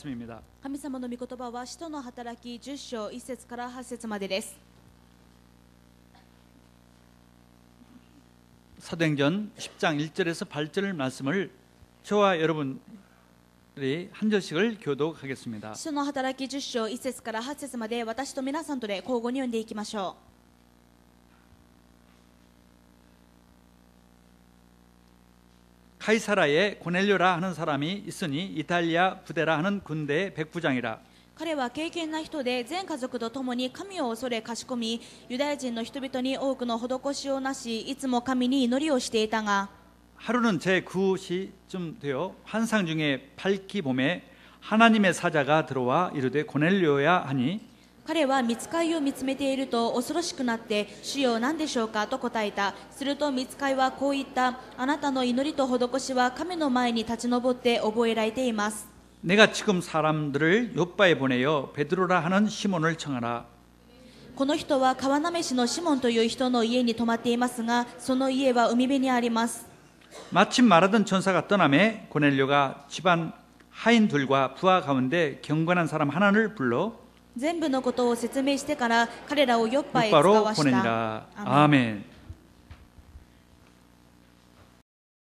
말씀입니다. 神様の御言葉は使徒の働き10章1節から8節までです。 사도행전 10장 1절에서 8절 말씀을 저와 여러분들이 한 절씩을 교독하겠습니다. 使徒の働き10章1節から8節まで私と皆さんとで交互に読んでいきましょう。 카이사라에 고넬료라 하는 사람이 있으니 이탈리아 부데라 하는 군대의 백부장이라. 彼は敬虔な人で全家族と共に神を恐れかしこみ、ユダヤ人の人々に多くの施しをなし、いつも神に祈りをしていたが、 하루는 제9시쯤 되어 환상 중에 밝기 봄에 하나님의 사자가 들어와 이르되 고넬료야 하니 彼は御使いを見つめていると恐ろしくなって、主よ何でしょうかと答えた。すると御使いはこう言った。あなたの祈りと施しは神の前に立ち上って覚えられています。 내가 지금 사람들을 요바에 보내어 베드로라 하는 시몬을 청하라. この人は川な市のシモンという人の家に泊まっていますが、その家は海辺にあります。 마침 말하던 천사가 떠나매 고넬료가 집안 하인들과 부하 가운데 경건한 사람 하나를 불러 全部のことを説明してから彼らをヨッパへ使 요바로 わした。 보내니라. アーメン。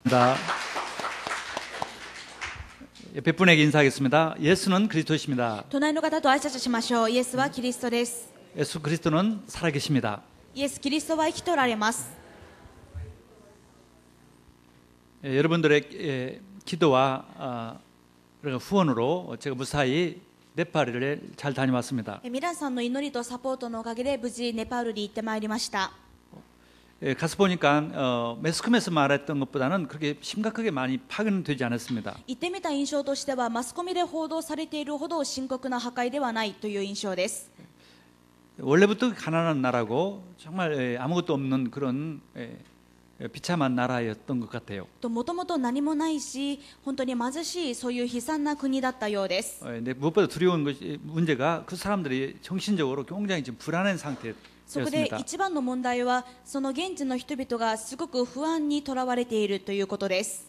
아멘. 옆에 분에게 인사하겠습니다. 예수는 그리스도이십니다. 隣の方と挨拶しましょう。イエスはキリストです。 예수 그리스도는 살아계십니다. イエス・キリストは生きておられます。 여러분들의 기도와 후원으로 제가 무사히 네팔을 잘 다녀왔습니다. 皆さんの祈りとサポートのおかげで無事ネパールに行ってまいりました。 가서 보니까 매스컴에서 말했던 것보다는 그렇게 심각하게 많이 파괴되지 않았습니다. 行ってみた印象としてはマスコミで報道されているほど深刻な破壊ではないという印象です。 원래부터 가난한 나라고 정말 아무것도 없는 그런 비참한 나라였던 것 같아요. もともと何もないし、本当に貧しいそういう悲惨な国だったようです。 근데 무엇보다 두려운 문제가 그 사람들이 정신적으로 굉장히 지금 불안한 상태였습니다. そこで一番の問題はその現地の人々がすごく不安にとらわれているということです。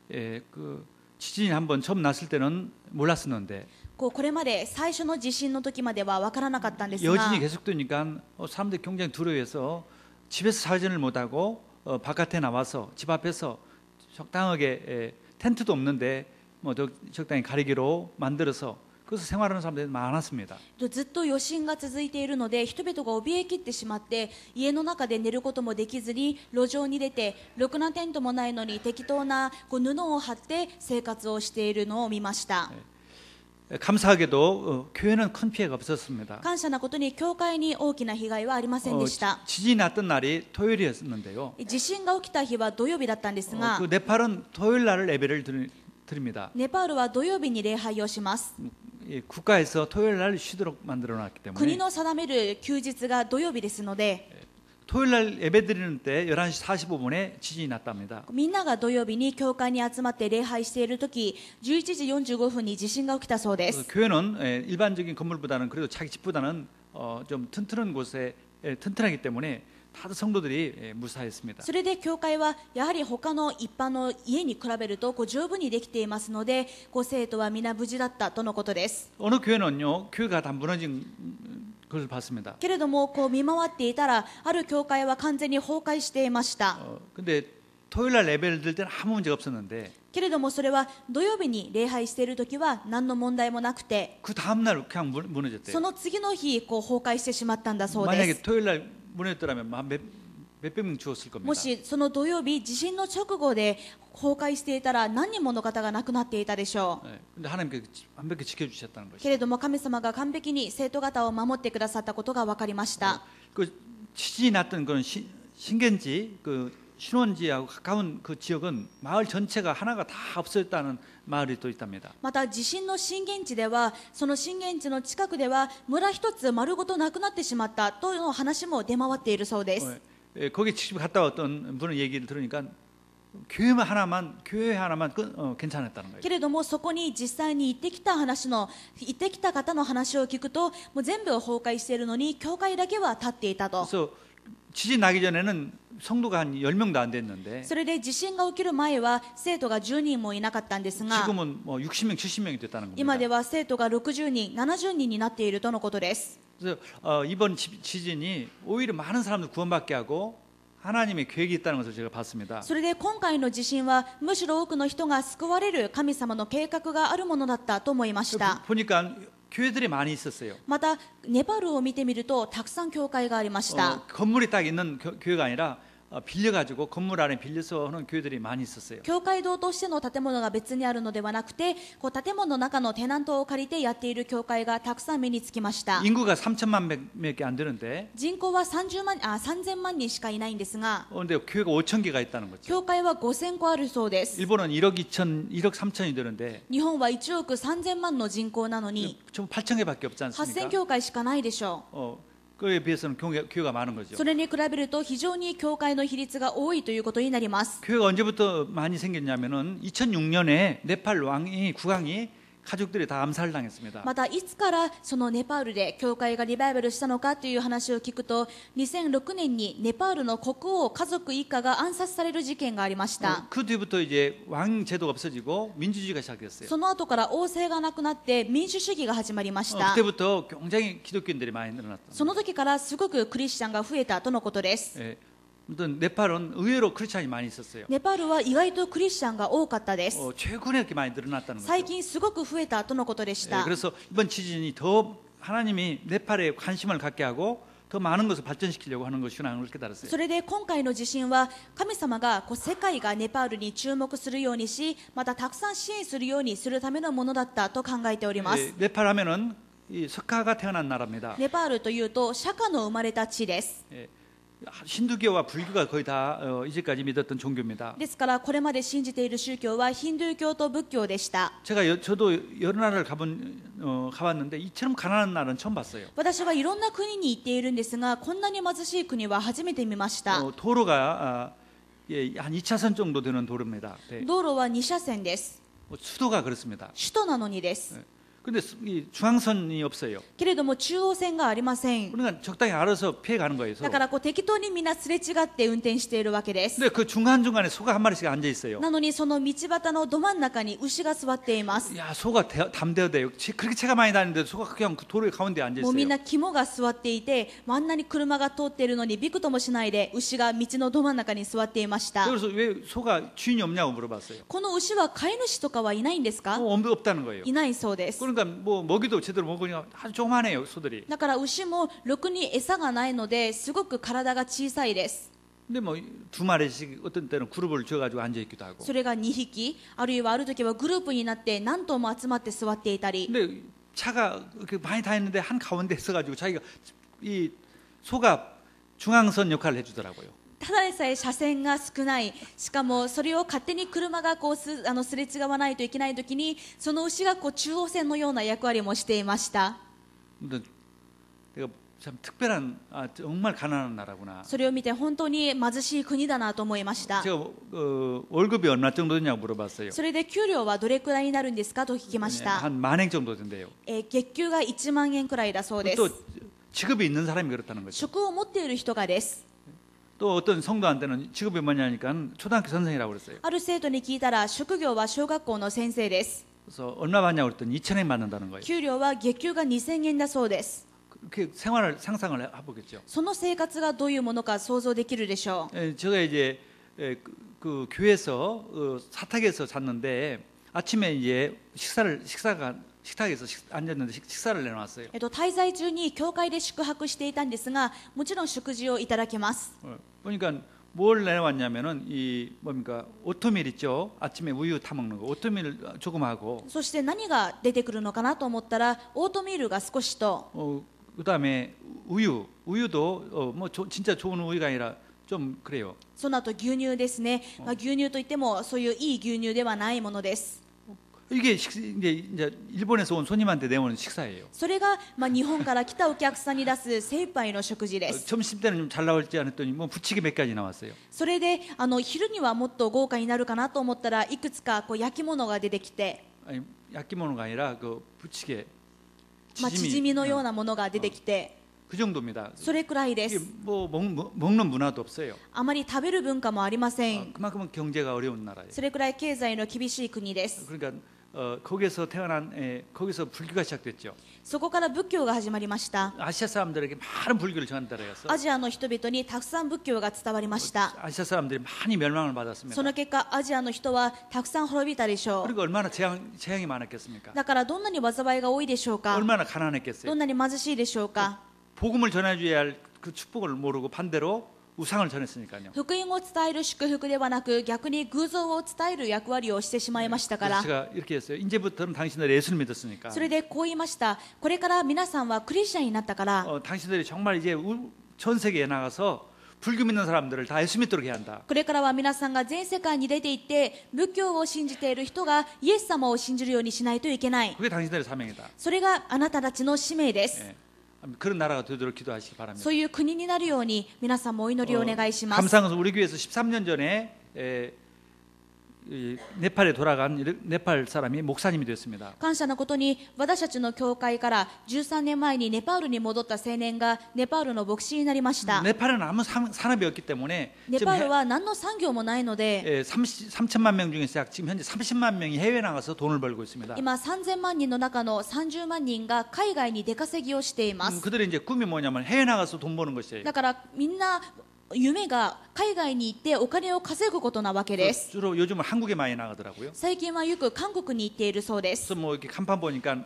그 지진이 한번 처음 났을 때는 몰랐었는데 これまで最初の地震の時までは分からなかったんですが、 여진이 계속되니까 사람들이 굉장히 두려워해서 집에서 살지를 못하고 바깥에 나와서 집 앞에서 적당하게 텐트도 없는데 뭐 적당히 가리기로 만들어서 그래서 생활하는 사람들이 많았습니다. ずっと余震が続いているので人々が怯えきってしまって家の中で寝ることもできずに路上に出てろくなテントもないのに適当な布を張って生活をしているのを見ました。 감사하게도 교회는 큰 피해가 없었습니다. 感謝なことに教会に大きな被害はありませんでした。 지진이 났던 날이 토요일이었는데요. 地震が起きた日は土曜日だったんですが、 그 네팔은 토요일 날 예배를 드립니다. ネパールは土曜日に礼拝をします。 국가에서 토요일 날 쉬도록 만들어놨기 国 때문에 の定める休日が土曜日ですので、 토요일 날 예배 드리는 때 11시 45분에 지진이 났답니다. みんなが土曜日に教会に集まって礼拝しているとき、11時45分に地震が起きたそうです。 교회는 일반적인 건물보다는 그래도 자기 집보다는 좀 튼튼한 곳에 튼튼하기 때문에 다들 성도들이 무사했습니다. それで教会はやはり他の一般の家に比べると十分にできていますので、生徒は皆無事だったとのことです。 어느 교회는요, 교회가 다 무너진 것을 봤습니다. けれども見回っていたらある教会は完全に崩壊していました。 근데 토요일 날 예배를 드릴 때는 아무 문제가 없었는데 けれどもそれは土曜日に礼拝しているときは何の問題もなくて、 그 다음 날 그냥 무너졌대요. その次の日崩壊してしまったんだそうで 만약에 す。 토요일 날 무너졌더라면 몇백 명 죽었을 겁니다. もしその土曜日地震の直後で崩壊していたら何人もの方が亡くなっていたでしょう。 근데 하나님께서 완벽히 지켜주셨다는 け 것이죠. れども神様が完璧に生徒方を守ってくださったことが分かりました。 그 지진이 났던 그런 신겐지 그 신원지하고 가까운 그 지역은 마을 전체가 하나가 다 없어졌다는 마을이 또 있답니다. また地震の震源地ではその震源地の近くでは村一つ丸ごとなくなってしまったという話も出回っているそうです。 거기 직접 갔다 왔던 분의 얘기를 들으니까 교회 하나만 괜찮았다는 거예요. けれどもそこに実際に行ってきた方の話を聞くともう全部崩壊しているのに教会だけは立っていたと。 그래서 지진 나기 전에는 성도가 한 10명도 안 됐는데 それで地震が起きる前は生徒が10人もいなかったんですが、 지금은 뭐 60명, 70명이 됐다는 今 겁니다. では生徒が60人、70人になっているとのことです。 그래서 이번 지진이 오히려 많은 사람들 구원받게 하고 하나님의 계획이 있다는 것을 제가 봤습니다. それで今回の地震はむしろ多くの人が救われる神様の計画があるものだったと思いました。 보니까 교회들이 많이 있었어요. またネパールを見てみるとたくさん教会がありました。 건물이 딱 있는 교회가 아니라 빌려가지고 건물 안에 빌려서 하는 교회들이 많이 있었어요. 教会堂としての建物が別にあるのではなくて、こう建物の中のテナントを借りてやっている教会がたくさん目につきました。 인구가 3천만 명밖에 안 되는데 人口は3000万人しかいないんですが、 근데 교회가 5천 개가 있다는 거죠. 教会は5000個あるそうです。 일본은 1억 3천이 되는데 日本は1億3000万の人口なのに 좀 8천 개밖에 없지 8000 않습니까? 教会しかないでしょう。 그에 비해서는 교회가 많은 거죠. それに比べると非常に教会の比率が多いということになります。 교회가 언제부터 많이 생겼냐면은 2006년에 네팔 국왕이 가족들이 다 암살당했습니다. またいつからそのネパールで教会がリバイバルしたのかという話を聞くと、2006年にネパールの国王家族一家が暗殺される事件がありました。 그 뒤부터 이제 왕 제도가 없어지고 민주주의가 시작됐어요. その後から王政がなくなって民主主義が始まりました。 그때부터 굉장히 기독교인들이 많이 늘어났다. その時からすごくクリスチャンが増えたとのことです。 예, 아무튼 네팔은 의외로 크리스찬이 많이 있었어요. ネパールは意外とクリスチャンが多かったです。 최근에 이렇게 많이 늘어났다는 最 거죠. 近すごく増えたとのことでし 예, た。 그래서 이번 지진이 더 하나님이 네팔에 관심을 갖게 하고 더 많은 것을 발전시키려고 하는 것이구나 그렇게 깨달았어요. それで今回の地震は神様が世界がネパールに注目するようにし、またたくさん支援するようにするためのものだったと考えております。 예, 네팔 하면은 이 석가가 태어난 나라입니다. ネパールというと釈迦の生まれた地です。 예, 힌두교와 불교가 거의 다 이제까지 믿었던 종교입니다. ですからこれまで信じている宗教はヒンドゥー教と仏教でした。 저도 여러 나라를 가봤는데 이처럼 가난한 나라는 처음 봤어요. 私はいろんな国に行っているんですが、こんなに貧しい国は初めて見ました。 도로가 예, 한 2차선 정도 되는 도로입니다. 네. 道路は2車線です。 수도가 그렇습니다. 首都なのにです。 근데 이 중앙선이 없어요. けれども中央線がありません。 그러니까 적당히 알아서 피해 가는 거예요. だからこう適当にみんなすれ違って運転しているわけです。 근데 그 중간중간에 소가 한 마리씩 앉아 있어요. なのにその道端のど真ん中に牛が座っています。 야, 소가 담대하대요. 그렇게 차가 많이 다니는데 소가 그냥 그 도로의 가운데 앉아 もうみ 있어요. んな肝が座っていて、真ん中に車が通っているのにびくともしないで牛が道のど真ん中に座っていました。 그래서 왜 소가 주인이 없냐고 물어봤어요. この牛は飼い主とかはいないんですか？ 없다는 거예요. いないそうです。 그러니까 뭐 먹이도 제대로 먹으니까 아주 조그만해요, 소들이. だから牛もろくに餌がないのですごく体が小さいです。 근데 뭐 두 마리씩 어떤 때는 그룹을 지어가지고 앉아 있기도 하고. それが2匹、あるいはある時はグループになって何頭も集まって座っていたり。 근데 차가 이렇게 많이 다녔는데 한 가운데 있어가지고 자기가 이 소가 중앙선 역할을 해주더라고요. ただでさえ車線が少ない、しかもそれを勝手に車がこうすれ違わないといけないときに、その牛がこう中央線のような役割もしていました。 근데 내가 참 특별한 정말 가난한 나라구나. それを見て本当に貧しい国だなと思いました。 제가 월급이 얼마 정도 되냐고 물어봤어요. それで給料はどれくらいになるんですかと聞きました。 한 만행 정도 된대요. 月給が1万円くらいだそうで 또 す。 직업이 있는 사람이 그렇다는 거죠. 職を持っている人がです。 또 어떤 성도한테는 직업이 뭐냐니까 초등학교 선생이라고 그랬어요. ある生徒に聞いたら職業は小学校の先生です。 그래서 얼마 받냐고 그랬더니 2,000엔 받는다는 거예요. 給料は月給が2000円だそうです。 그렇게 생활을 상상을 해보겠죠. その生活がどういうものか想像できるでしょう。 제가 이제 그 교회에서 사택에서 잤는데 아침에 이제 식탁에서 앉았는데 식사를 내놨어요. 滞在中に教会で宿泊していたんですが、もちろん食事をいただきます。 보니까 뭘 내놓았냐면은 이 뭡니까 오트밀 있죠. 아침에 우유 타 먹는 거 오트밀 조금 하고. そして何が出てくるのかなと思ったら、オートミールが少しと、 그다음에 우유도 뭐 진짜 좋은 우유가 아니라 좀 그래요. その後牛乳ですね。牛乳といってもそういういい牛乳ではないものです。 이게 이제 일본에서 온 손님한테 내오는 식사예요. それが日本から来たお客さんに出す精一杯の食事です。 점심 때는 좀 잘 나올지 않았더니 뭐 부치게 몇 가지 나왔어요. それで昼にはもっと豪華になるかなと思ったらいくつかこう焼き物が出てきて、 아니 야끼모노가 아니라 그 부치게 チヂミのようなものが出てきて、그 정도입니다. それくらいで 이게 す。 뭐 먹는 문화도 없어요. あまり食べる文化もありません。 그만큼 경제가 어려운 나라예요. それくらい経済の厳しい国です。 그러니까 거기서 태어난 거기서 불교가 시작됐죠. そこから仏教が始まりました。 아시아 사람들에게 많은 불교를 전달해 갔어. アジアの人々にたくさん仏教が伝わりました。 아시아 사람들이 많이 멸망을 받았습니다. その結果、アジアの人はたくさん滅びたでしょう。 그리고 얼마나 재앙이 많았겠습니까? だからどんなに災いが多いでしょうか。 얼마나 ど 가난했겠어요. んなに貧しいでしょうか。 복음을 전해줘야 할 그 축복을 모르고 반대로 우상을 전했으니까요. 福音を伝える祝福ではなく、逆に偶像を伝える役割をしてしまいましたか 그래서 ら。 제가 이렇게 했어요. 이제부터는 당신들이 예수를 믿었으니까 それでこう言いました。これから皆さんはクリスチャンになったから、 당신들이 정말 이제 전 세계에 나가서 불교 믿는 사람들을 다 예수 믿도록 해야 한다. これからは皆さんが全世界に出て行って仏教を信じている人がイエス様を信じるようにしないといけない。 그게 당신들의 사명이다. それがあなたたちの使命です。 예. 그런 나라가 되도록 기도하시기 바랍니다. そういう国になるように皆さんもお祈りをお願いします。 감사한 것은 우리 교회에서 13년 전에 이 네팔에 돌아간 네팔 사람이 목사님이 됐습니다. 感謝のことに私たちの教会から13年前にネパールに戻った青年がネパールの牧師になりました。 네팔은 아무 산업이 없기 때문에 ネパールは何の産業もないので 3천만 명 중에 지금 현재 30만 명이 해외 나가서 돈을 벌고 있습니다. 今3000万人の中の30万人が海外に出稼ぎをしています。 그들의 이제 꿈이 뭐냐면 해외 나가서 돈 버는 것이에요. だからみんな夢が海外に行ってお金を稼ぐことなわけです。 주로 요즘은 한국에 많이 나가더라고요. 最近はよく韓国に行っているそうです。 그래서 뭐 이렇게 간판 보니까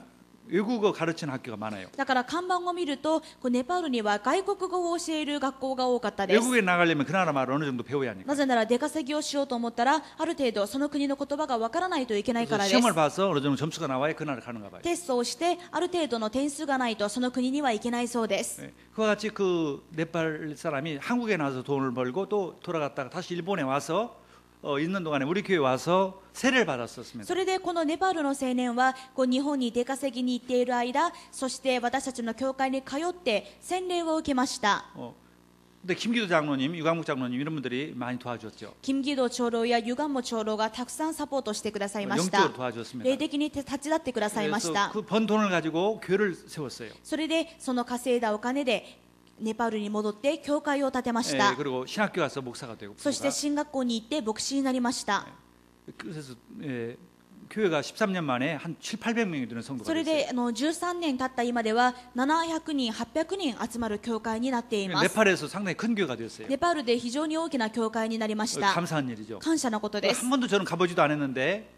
외국어 가르치는 학교가 많아요. だから看板を見るとネパールには外国語を教える学校が多かったです。 외국에 나가려면 그 나라 말을 어느 정도 배워야 하니까. なぜなら出稼ぎをしようと思ったらある程度その国の言葉がわからないといけないから 그래서 です。 시험을 봐서 어느 정도 점수가 나와야 그 나라를 가는가 봐요. テストをしてある程度の点数がないとその国には行けないそうです。 예. 그와 같이 그 네팔 사람이 한국에 나와서 돈을 벌고 또 돌아갔다가 다시 일본에 와서 있는 동안에 우리 교회 와서 세례를 받았었습니다. それでこのネパールの青年は日本に出稼ぎに行っている間、そして私たちの教会に通って洗礼を受けました。 근데 김기도 장로님, 유광목 장로님 이런 분들이 많이 도와주었죠. キムギド長老やユガンモ長老がたくさんサポートしてくださいました。 영적으로 도와주었습니다. 霊的に立ち会ってくださいまし 그래서 た。 그 번 돈을 가지고 교회를 세웠어요. それでその稼いだお金でネパールに戻って教会を建てまし 예, た。 그리고 신학교 가서 목사가 되고 そして進学校に行って牧師になりました。 그래서 교회가 13년 만에 한 7, 800명이 되는 성도가 それ 됐어요. で13年経った今では700人、800人集まる教会になっています。 네팔에서 상당히 큰 교회가 되었어요. ネパールで非常に大きな教会になりました。 감사한 일이죠. 感謝のことです。 한 번도 저는 가보지도 않았는데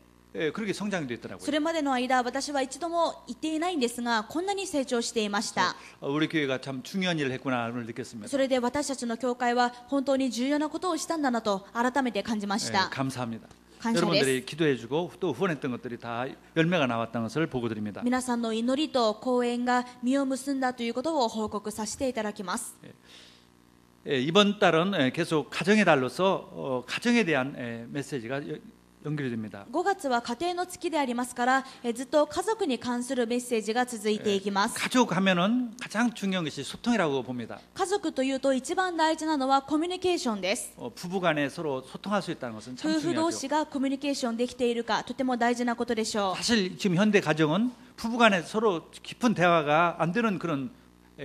그렇게 성장이 됐더라고요. それまでの間私は一度も行っていないんですがこんなに成長していました。 우리 교회가 참 중요한 일을 했구나를 느꼈습니다. それで私たちの教会は本当に重要なことをしたんだなと改めて感じまし 예, た。 감사합니다. 感謝です。 여러분들이 기도해주고 또 후원했던 것들이 다 열매가 나왔다는 것을 보고 드립니다. 皆さんの祈りと講演が実を結んだということを報告させていただきます。 이번 달은 계속 가정의 달로서 가정에 대한 메시지가 연결이 됩니다. 5月は家庭の月でありますからずっと家族に関するメッセージが続いていきます。 가족 하면은 가장 중요한 것이 소통이라고 봅니다. 家族というと一番大事なのはコミュニケーションです。 부부간에 서로 소통할 수 있다는 것은 참 夫婦同 중요하죠. 士がコミュニケーションできているかとても大事なことでしょう。 사실 지금 현대 가정은 부부간에 서로 깊은 대화가 안 되는 그런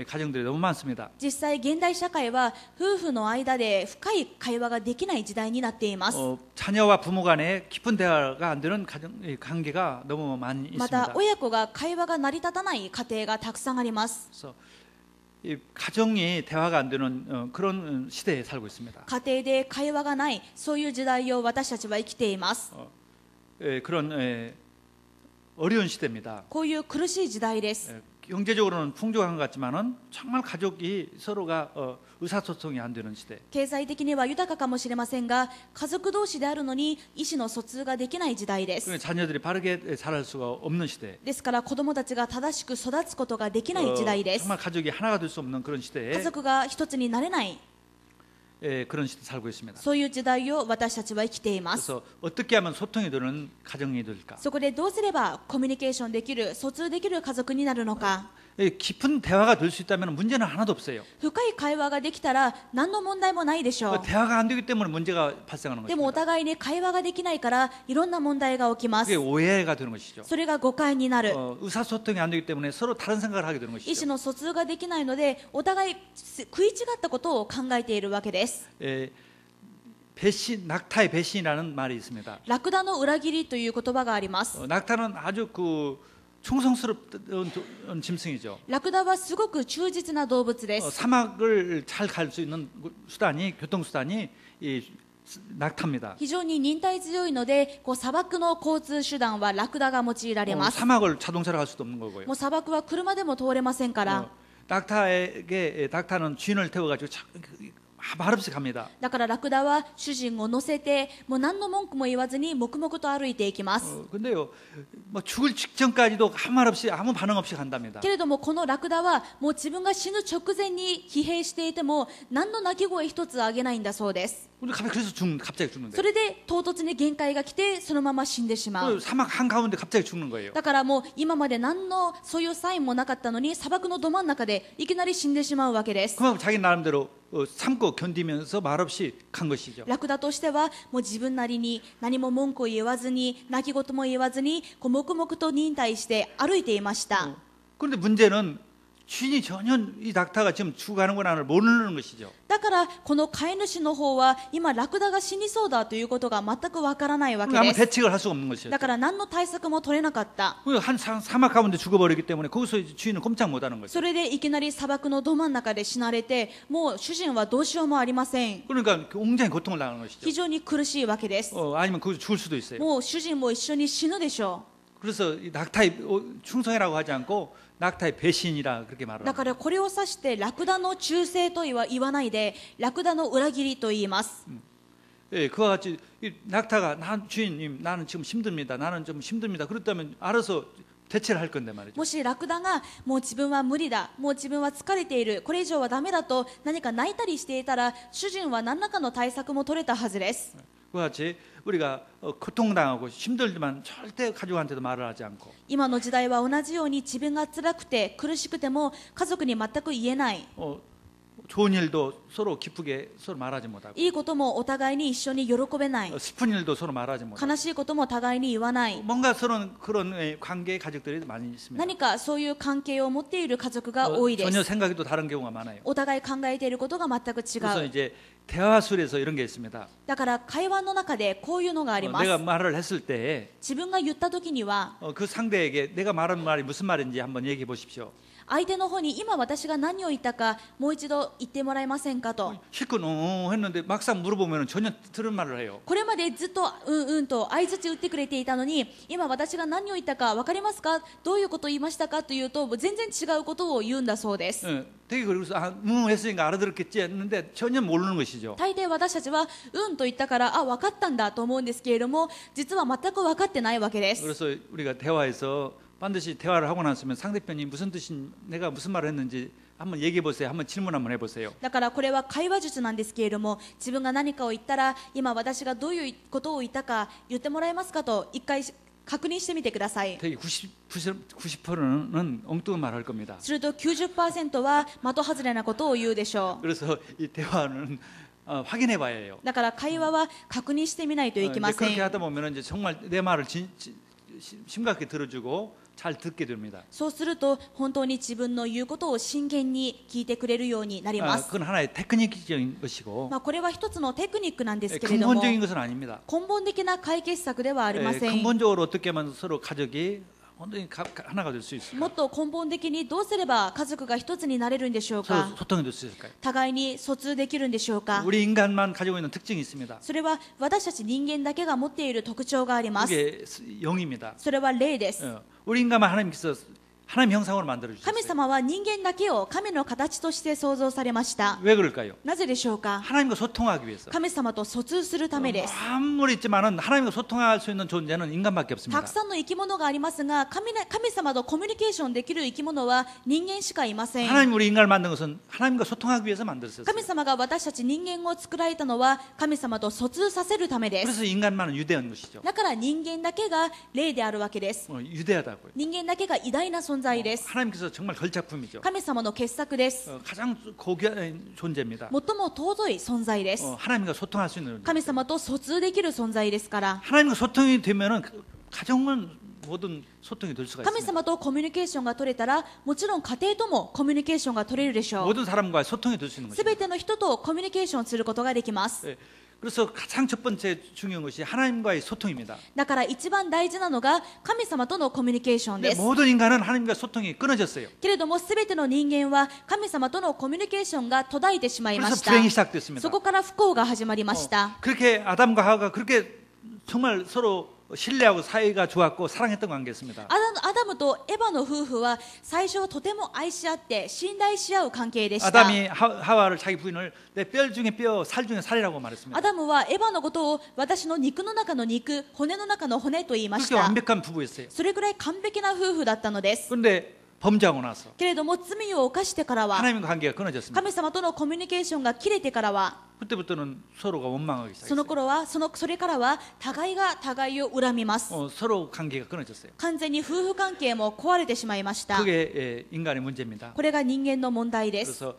가정들이 너무 많습니다. 実際現代社会は夫婦の間で深い会話ができない時代になっています。 자녀와 부모 간에 깊은 대화가 안 되는 관계가 너무 많이 ま 있습니다. た親子が会話が成り立たない家庭がたくさんあります。 그래서 이 가정이 대화가 안 되는 그런 시대에 살고 있습니다. 家庭で会話がないそういう時代を私たちは生きています。 그런 어려운 시대입니다. こういう苦しい時代です。 경제적으로는 풍족한 것 같지만은 정말 가족이 서로가 의사소통이 안 되는 시대. 経済的には豊かかもしれませんが家族同士であるのに意思の疎通ができない時代です。 그러니까 자녀들이 바르게 자랄 수가 없는 시대. ですから子どもたちが正しく育つことができない時代です。 정말 가족이 하나가 될 수 없는 그런 家 시대에 族が一つになれない그런 시대 살고 있습니다. そういう時代を私たちは生きています。 그래서 어떻게 하면 소통이 되는 가정이 될까? そこでどうすればコミュニケーションできる、疎通できる家族になるのか。 깊은 대화가 될 수 있다면 문제는 하나도 없어요. 深い会話ができたら何の問題もないでしょう。 대화가 안 되기 때문에 문제가 발생하는 でもお 것입니다. 互いに会話ができないからいろんな問題が起きます 그게 。 오해가 되는 것이죠. それが誤解になる。 의사소통이 안 되기 때문에 서로 다른 생각을 하게 되는 意思 것이죠. の疎通ができないのでお互い食い違ったことを考えているわけです。 배신, 낙타의 배신이라는 말이 있습니다. ラクダの裏切りという言葉があります。 낙타는 아주 충성스러운 짐승이죠. ラクダはすごく忠実な動物です。 사막을 잘 갈 수 있는 교통수단이 이 낙타입니다. 非常に忍耐強いのでこう砂漠の交通手段はラクダが用いられます。 사막을 자동차로 갈 수도 없는 거고요. もう砂漠は車でも通れませんから。 낙타는 주인을 태워가지고 말없이 갑니다. だからラクダは主人を乗せてもう何の文句も言わずに黙々と歩いていきます。 근데요, 뭐 죽을 직전까지도 아무 말 없이 아무 반응 없이 간답니다. けれどもこのラクダはもう自分が死ぬ直前に疲弊していても何の鳴き声一つ上げないんだそうです。 근데 갑자기 죽는데. それで唐突に限界が来てそのまま死んでしまう。 사막 한 가운데 갑자기 죽는 거예요. だからもう今まで何のそういうサインもなかったのに砂漠のど真ん中でいきなり死んでしまうわけです。 그만큼 자기 나름대로 참고 견디면서 말없이 간 것이죠. ラクダとしてはもう自分なりに何も文句を言わずに泣き言も言わずにこう黙々と忍耐して歩いていました。 그런데 문제는 주인이 전혀 이 낙타가 지금 죽어가는 걸 모르는 것이죠. だからこの飼い主の方は今ラクダが死にそうだということが全くわからないわけ 아무 です。 대책을 할 수가 없는 것이죠. だから何の対策も取れなかった。 한 사막 가운데 죽어버리기 때문에 거기서 이제 주인은 꼼짝 못하는 거죠. それでいきなり砂漠のど真ん中で死なれてもう主人はどうしようもありません。 그러니까 굉장히 고통을 당하는 것이죠. 非常に苦しいわけです。 아니면 거기서 죽을 수도 있어요. もう主人も一緒に死ぬでしょ 그래서 이 낙타의 충성이라고 하지 않고 낙타의 배신이라 그렇게 う。 말을 だ 합니다. からこれを指してラクダの忠誠と言わないでラクダの裏切りと言います。 예, 그와 같이 이 낙타가 주인님 나는 지금 힘듭니다. 나는 좀 힘듭니다. 그렇다면 알아서 대체를 할 건데 말이죠. もしラクダがもう自分は無理だもう自分は疲れているこれ以上はダメだと何か泣いたりしていたら主人は何らかの対策も取れたはずです。 그와 같이 우리가 고통당하고 힘들지만 절대 가족한테도 말을 하지 않고 今の時代は同じように自分が辛くて苦しくても家族に全く言えない 좋은 일도 서로 기쁘게 서로 말하지 못하고 いいこともお互いに一緒に喜べない 슬픈 일도 서로 말하지 못하고 悲しいことも互いに言わない 뭔가 서로 그런 관계의 가족들이 많이 있습니다. 何かそういう関係を持っている家族が多いで 전혀 す。 생각이 또 다른 경우가 많아요. お互い考えていることが全く違 그래서 う。 이제 대화술에서 이런 게 있습니다. だから会話の中でこういうのがありま 내가 す。 말을 했을 때 自分が言った時には 그 상대에게 내가 말한 말이 무슨 말인지 한번 얘기해 보십시오. 相手の方に今私が何を言ったかもう一度言ってもらえませんかと。 실컷 했는데 막상 물어보면 전혀 들은 말을 해요. これまでずっとうんうんと相槌打ってくれていたのに今私が何を言ったか分かりますかどういうことを言いましたかというと全然違うことを言うんだそうです。 되게 그래서 했으니까 알아들었겠지 했는데 전혀 모르는 것이죠. 大抵私たちはうんと言ったから分かったんだと思うんですけれども実は全く分かってないわけです。 그래서 우리가 대화에서 반드시 대화를 하고 났으면 상대편이 무슨 뜻인 내가 무슨 말을 했는지 한번 얘기해 보세요. 한번 질문 한번 해보세요. だからこれは会話術なんですけれども自分が何かを言ったら今私がどういうことを言ったか言ってもらえますかと一回確認してみてください。 되게 90%는 엉뚱한 말을 할 겁니다. すると 90% は的外れなことを言うでしょう。 그래서 이 대화는 확인해 봐야 해요. だから会話は確認してみないといけま 이제 せ 그렇게 ん。 하다 보면 이제 정말 내 말을 심각하게 들어주고 잘 듣게 됩니다. そうすると本当に自分の言うことを真剣に聞いてくれるようになります。 그건 하나의 테크닉적인 것이고 これは一つのテクニックなんですけれども 근본적인 것은 아닙니다. 根本的な解決策ではありません。 근본적으로 어떻게 하면 서로 가족이 완전히 하나가 될 수 も 있을까? っと根本的にどうすれば家族が一つになれるんでしょう 서로 か。 소통이 될 수 있을까요? 互いに疎通できるんでしょうか。 우리 인간만 가지고 있는 특징이 있습니다. それは私たち人間だけが持っている特徴があります。 그게 영입니다. それは霊です。 우리 인간만 하나님께서 하나님 형상으로 만들어 神 주셨어요. 様は人間だけを神の形として創造されました。 왜 그럴까요? なぜでしょうか。 하나님과 소통하기 위해서. 神様と疎通するためです。 아무리 있지만은 하나님과 소통할 수 있는 존재는 인간밖에 た 없습니다. くさんの生き物がありますが神様とコミュニケーションできる生き物は人間しかいません。 하나님 우리 인간을 만든 것은 하나님과 소통하기 위해서 만들었어요. 神様が私たち人間を作られたのは神様と疎通させるためです。 그래서 인간만은 유대한 것이죠. だから人間だけが霊であるわけです。 유대하다고요. 人間だけが偉大な存在です。 하나님께서 정말 걸작품이죠. 神様の傑作です。 가장 고귀한 존재입니다. 最も尊い存在です。 하나님과 소통할 수 있는 존재. 神様と疎通できる存在ですから、 하나님과 소통이 되면은 가정은 모든 소통이 될 수가 神 있습니다. 様とコミュニケーションが取れたら、もちろん家庭ともコミュニケーションが取れるでしょう。 모든 사람과 소통이 될 수 있는 す 것입니다. べての人とコミュニケーションすることができます。 예. 그래서 가장 첫 번째 중요한 것이 하나님과의 소통입니다. だから一番大事なのが神様とのコミュニケーション 근데 です。 모든 인간은 하나님과 소통이 끊어졌어요. けれどもすべての人間は神様とのコミュニケーションが途絶えてしまいま 그래서 した。 불행이 시작됐습니다. そこから不幸が始まりました。 그렇게 아담과 하와가 그렇게 정말 서로 신뢰하고 사이가 좋았고 사랑했던 관계였습니다. アダムとエヴァの夫婦は最初はとても愛し合って信頼し合う関係でした。 아담이 하와를 자기 부인을 내 뼈 중에 뼈, 살 중에 살이라고 말했습니다. アダムはエヴァのことを私の肉の中の肉、骨の中の骨と言いまし 그렇게 た。 완벽한 부부였어요. それぐらい完璧な夫婦だったのです。 그런데 범죄하고 나서 けれども罪を犯してからは、 하나님과 관계가 끊어졌습니다. 神様とのコミュニケーションが切れてからは、 그때부터는 서로가 원망하기 その 시작했어요. 頃はそれからは互いが互いを恨みます。 서로 관계가 끊어졌어요. 完全に夫婦関係も壊れてしまいました。 그게 인간의 문제입니다. これが人間の問題です。 그래서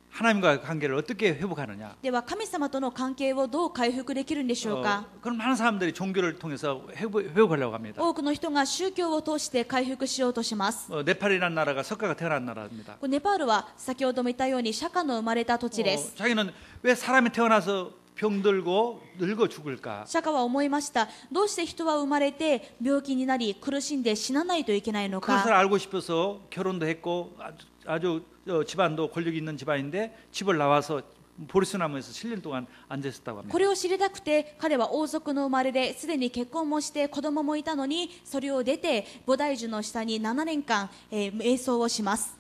하나님과의 관계를 어떻게 회복하느냐? では神様との関係をどう回復できるんでしょうか。 그럼 많은 사람들이 종교를 통해서 회복하려고 합니다. 多くの人が宗教を通して回復しようとします。 네팔이라는 나라가 석가가 태어난 나라입니다. ネパールは先ほども言ったように釈迦の生まれた土地です。 자기는 왜 사람이 태어나서 병들고 늙어 죽을까? 釈迦は思いました。どうして人は生まれて病気になり苦しんで死なないといけないの 그것을 か。 알고 싶어서 결혼도 했고 아주 집안도 권력이 있는 집안인데 집을 나와서 보리수나무에서 7년 동안 앉아 있었다고 こ 합니다. れを知りたくて彼は王族の生まれですでに結婚もして子供もいたのにそれを出て菩提樹の下に7年間、瞑想をします。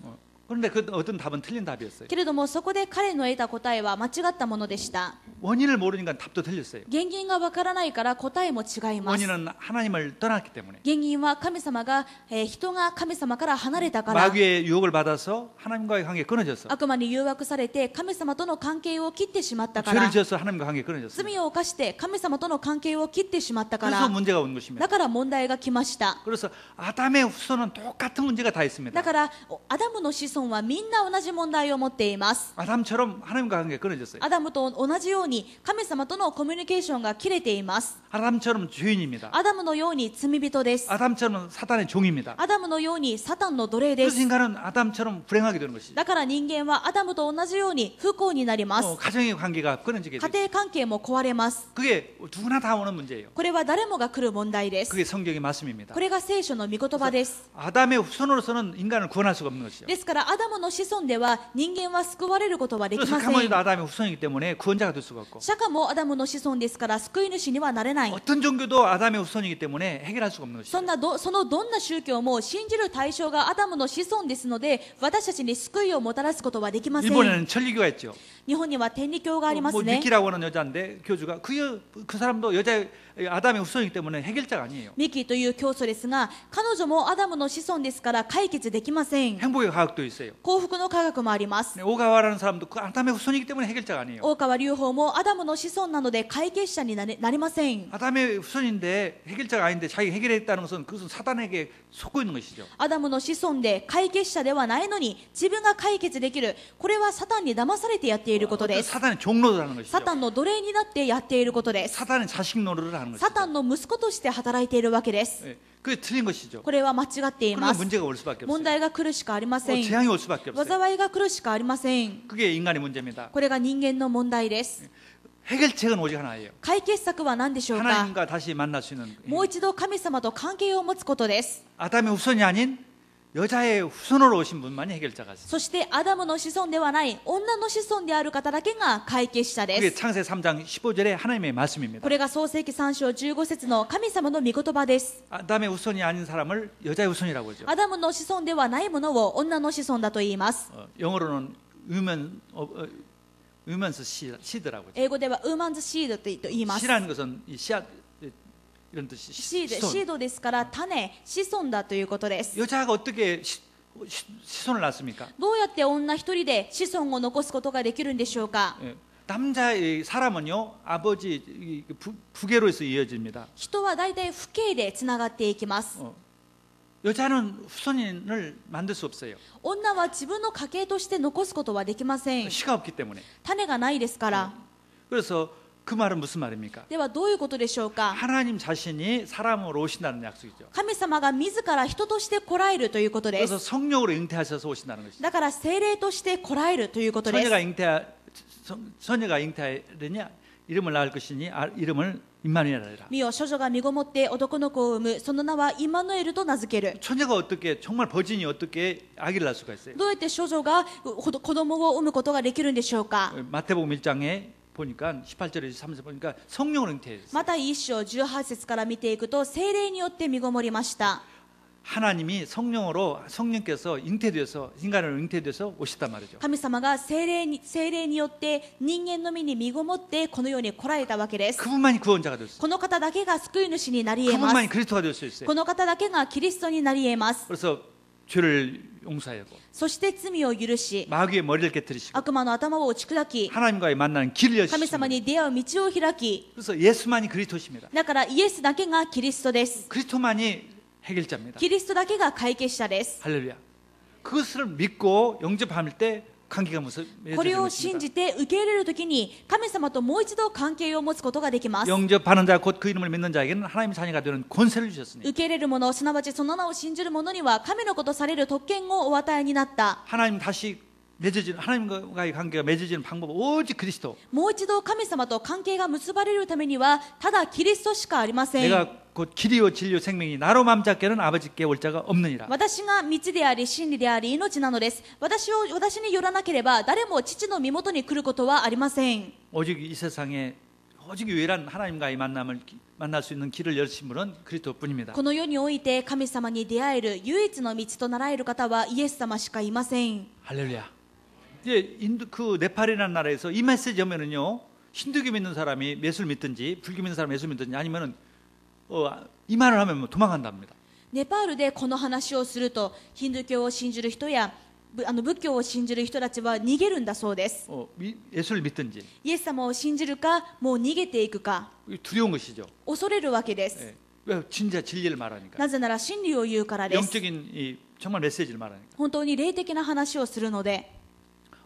그런데 그 어떤 답은 틀린 답이었어요. けれどもそこで彼の得た答えは間違ったものでした。 원인을 모르니까 답도 틀렸어요. 原因がわからないから答えも違います。 원인은 하나님을 떠났기 때문에 原因は神様が、人が神様から離れたから、 마귀의 유혹을 받아서 하나님과의 관계 끊어졌어. 悪魔に誘惑されて神様との関係を切ってしまったから、 죄를 지어서 하나님과 관계 끊어졌어. 罪を犯して神様との関係を切ってしまったか 그래서 ら、 문제가 온 것입니다. だから問題が来ました。 그래서 아담의 후손은 똑같은 문제가 다 있습니다. だからアダムの子孫はみんな同じ問題を持っています。 아담처럼 하나님과 관계 끊어졌어요. アダムと同じように神様とのコミュニケーションが切れています。 아담처럼 죄인입니다. アダムのように罪人です。 아담처럼 사탄의 종입니다. アダムのようにサタンの奴隷で 그래서 す。 인간은 아담처럼 불행하게 되는 것이죠. だから人間はアダムと同じように不幸になります。 가정의 관계가 끊어지게 家 되죠. 庭関係も壊れます。 그게 누구나 다 오는 문제예요. これは誰もが来る問題です。 그게 성경의 말씀입니다. これが聖書の御言葉です。 아담의 후손으로서는 인간을 구원할 수가 없는 것이죠. ですからアダムの子孫では人間は救われることはでき 그래서 ません。 가모니도 아담의 후손이기 때문에 구원자가 될 수가 없고 釈迦もアダムの子孫ですから救い主にはなれない。 어떤 종교도 아담의 후손이기 때문에 해결할 수가 없는 것이죠. そのどんな宗教も信じる対象がアダムの子孫ですので私たちに救いをもたらすことはできません。 일본에는 천리교가 있죠. 日本には天理教があります 뭐 ね。 미키라고 하는 여자인데 교주가 그 사람도 여자 아담의 후손이기 때문에 해결자가 아니에요. ミキという教祖ですが彼女もアダムの子孫ですから解決できません。 행복의 과학도 있어요. 幸福の科学もあります。 오가와라는 사람도 그 아담의 후손이기 때문에 해결자가 아니에요. 大川隆法もアダムの子孫なので解決者になりません。 아담의 후손인데 해결자가 아닌데 자기 해결했다는 것은 그것은 사단에게 속고 있는 것이죠. アダムの子孫で解決者ではないのに自分が解決できる。これはサタンに騙されてやっていることです。 사단의 종로라는 것이죠. サタンの奴隷になってやっていることです。 사단의 자식 노릇을 하는 것이죠. サタンの息子として働いているわけです。 예, 그게 틀린 것이죠. これは間違ってい 그러면 ます。 문제가 올 수밖에 問 없어요. 題が来るしかありません。 재앙이 올 수밖에 없어요. 災いが来るしかありません。 그게 인간의 문제입니다. これが人間の問題です。 해결책은 오직 하나예요. 解決策は何でしょうか。 하나님과 다시 만날 수 있는 もう一度神様と関係を持つことです。 아담의 후손이 아닌 여자의 후손으로 오신 분만이 해결자가 있어요. そしてアダムの子孫ではない女の子孫である方だけが解決者で 그게 す。 창세 3장 15절의 하나님의 こ 말씀입니다. れが創世記3章15節の神様の御言葉です。 아담의 후손이 아닌 사람을 여자의 후손이라고 하죠. アダムの子孫ではないものを女の子孫だと言います。 영어로는 위먼스 시드라고 하죠. 英語ではウーマンズシードと言います。 시라는 것은 이 씨앗 이런 뜻이 シー 시손. ドですから種、子孫だということです。 여자가 어떻게 시손을 낳습니까? どうやって女一人で子孫を残すことができるんでしょうか。 예. 남자의 사람은요 아버지, 부계로에서 이어집니다. 人は大体父兄でつながっていきます。 여자는 후손인을 만들 수 없어요. 女は自分の家系として残すことはできません。 씨가 없기 때문에. 種がないですから。 그래서 그 말은 무슨 말입니까? ではどういうことでしょうか。 하나님 자신이 사람으로 오신다는 약속이죠. 神様が自ら人として来られるということで 그래서 す。 성령으로 잉태하셔서 오신다는 것이죠. だから聖霊として来られるということです。 처녀가 잉태하려냐 이름을 낳을 것이니 이름을 임마누엘이라. 見よ、処女が身ごもって男の子を産む、その名はイマヌエルと名付ける。 처녀가 어떻게 정말 버진이 어떻게 아기를 낳을 수가 있어요? どうやって処女が子供を産むことができるんでしょうか。 마태복음 1장에 보니까 18절에서 30절 보니까 성령으로 잉태했어요. また一章18節から見ていくと、聖霊によって身ごもりました。 하나님이 성령께서 잉태되어서 인간으로 잉태되어서 오셨단 말이죠. 神様が聖霊によって人間の身に身ごもってこの世に来られたわけです。 그분만이 구원자가 되었어요. この方だけが救い主になり得ま 그분만이 す。 그리스도가 될 수 있어요. この方だけがキリストになり得ます。 그래서 죄를 용서하고 そして罪を許し、 마귀의 머리를 깨뜨리시고 悪魔の頭を打ち砕き、 하나님과의 만나는 길을 神様 여시십니다. に出会う道を開き、 그래서 예수만이 그리스도십니다. だからイエスだけがキリストです。 그리스도만이 해결자입니다. キリストだけが解決者です。 할렐루야. 그것을 믿고 영접할 때 관계가 これ 맺어지는 を信 것입니다. じて受け入れるときに神様ともう一度関係を持つことができます。 영접하는 자 곧 그 이름을 믿는 자에게는 하나님의 자녀가 되는 권세를 주셨으니 受け入れる者、すなわちその名を信じる者には神の子とされる特権をお与えになった。 하나님 다시 맺어지는 하나님과의 관계가 맺어지는 방법은 오직 그리스도. もう一度神様と関係が結ばれるためにはただキリストしかありません。 내가 곧 길이요 진리요 생명이 나로 맘잡게는 아버지께 올 자가 없느니라. 私が道であり真理であり命なのです。私によらなければ誰も父の身元に来ることはありません。 오직 이 세상에 오직 유일한 하나님과의 만날 수 있는 길을 열신 분은 그리스도뿐입니다. この世において神様に出会える唯一の道となられる方はイエス様しかいません。 할렐루야. 이제 그 네팔이라는 나라에서 이 메시지 오면은요 힌두교 믿는 사람이 예수를 믿든지 불교 믿는 사람이 예수를 믿든지 아니면은 이 말을 하면 뭐 도망간답니다. ネパールでこの話をするとヒンドゥー教を信じる人や仏教を信じる人たちは逃げるんだそうです。 예수를 믿든지 イエス様を信じるかもう逃げていくか 두려운 것이죠. 恐れるわけです。 예. 왜 진짜 진리를 말하니까 なぜなら真理を言うからです。 영적인 이 정말 메시지를 말하니까 本当に霊的な話をするので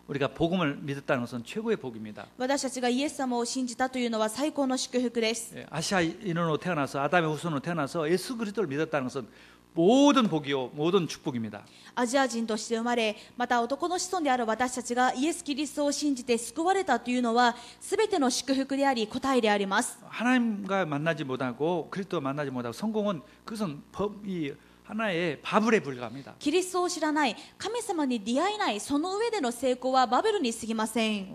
우리가 복음을 믿었다는 것은 최고의 복입니다. 私たちがイエス様を信じたというのは最高の祝福です。 예. 아시아인으로 태어나서 아담의 후손으로 태어나서 예수 그리스도를 믿었다는 것은 모든 복이요 모든 축복입니다. アジア人として生まれ、また男の子孫である私たちがイエス・キリストを信じて救われたというのは全ての祝福であり答えであります。 하나님과 만나지 못하고 그리스도와 만나지 못하고 성공은 그것은 이 하나의 바벨에 불과합니다. キリストを知らない、神様に出会えない、その上での成功はバベルに過ぎません。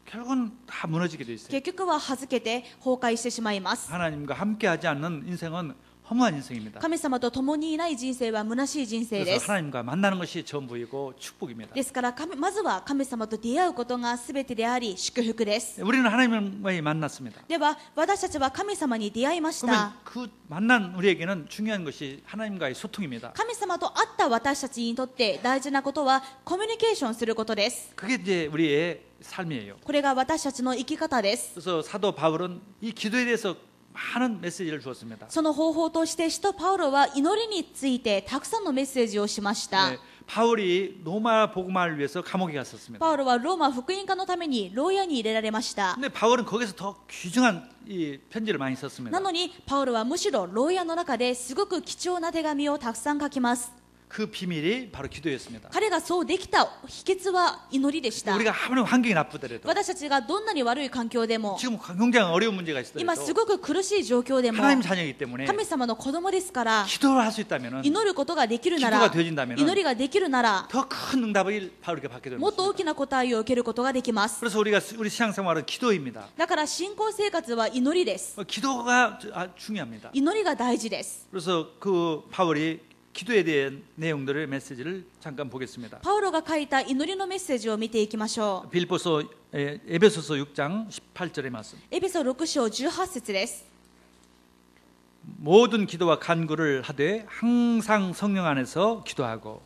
결국은 다 무너지게 돼 있어요. 結局ははずけて崩壊してしまいます。 하나님과 함께하지 않는 인생은 허무한 인생입니다. 神様と共にいない人生は虚しい人生で 그래서 す。 하나님과 만나는 것이 전부이고 축복입니다. ですからまずは神様と出会うことが全てであり祝福です。 우리는 하나님과 만났습니다. では私たちは神様に出会いました。 그러면 그 만난 우리에게는 중요한 것이 하나님과의 소통입니다. 神様と会った私たちにとって大事なことはコミュニケーションすることです。 그게 이제 우리의 삶이에요. これが私たちの生き方です。 그래서 사도 바울은 이 기도에 대해서 많은 메시지를 주었습니다. その方法として使徒パウロは祈りについてたくさんのメッセージをしました。 네, 바울이 로마 복음화를 위해서 감옥에 갔었습니다. パウロはローマ福音化のために牢屋に入れられました。 근데 바울은 거기서 더 귀중한 이 편지를 많이 썼습니다. なのにパウロはむしろ牢屋の中ですごく貴重な手紙をたくさん書きます。 그 비밀이 바로 기도였습니다. 彼がそうできた秘訣は祈りでした。 우리가 아무리 환경이 나쁘더라도 私たちがどんなに悪い環境でも 지금 굉장히 어려운 문제가 今 있어도 すごく苦しい状況でも 하나님 자녀이기 때문에 神様の子供ですから 기도를 할 수 있다면 祈ることができるな 기도가 ら 되어진다면 祈りができるなら 더 큰 응답을 바울에게 받게 되는 もっと大 것입니다. きな答えを受けることができます。 그래서 우리 신앙생활은 기도입니다. だから信仰生活は祈りです。 기도가 중요합니다. 祈りが大事です。 그래서 그 바울이 기도에 대한 내용들의 메시지를 잠깐 보겠습니다. パウロが書いた祈りのメッセージを見ていきましょう。 에베소서 6장 18절의 말씀. エペソ6章18節です。 모든 기도와 간구를 하되 항상 성령 안에서 기도하고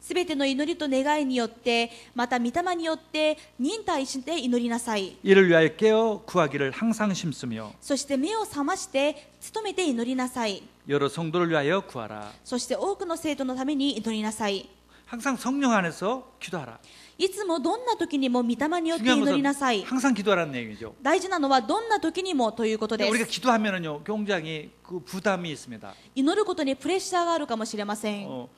すべての祈りと願いによって、また御霊によって忍耐して祈りなさい。 이를 위하여 깨어 구하기를 항상 심쓰며 そして目を覚まして努めて祈りなさい。 여러 성도를 위하여 구하라. そして多くの生徒のために祈りなさい。 항상 성령 안에서 기도하라. いつもどんな時にも御霊によって 중요한 祈り 것은 なさい。 항상 기도하라는 얘기죠. 大事なのはどんな時にもということで 우리가 す。 기도하면은요 굉장히 그 부담이 있습니다. 祈ることにプレッシャーがあるかもしれません。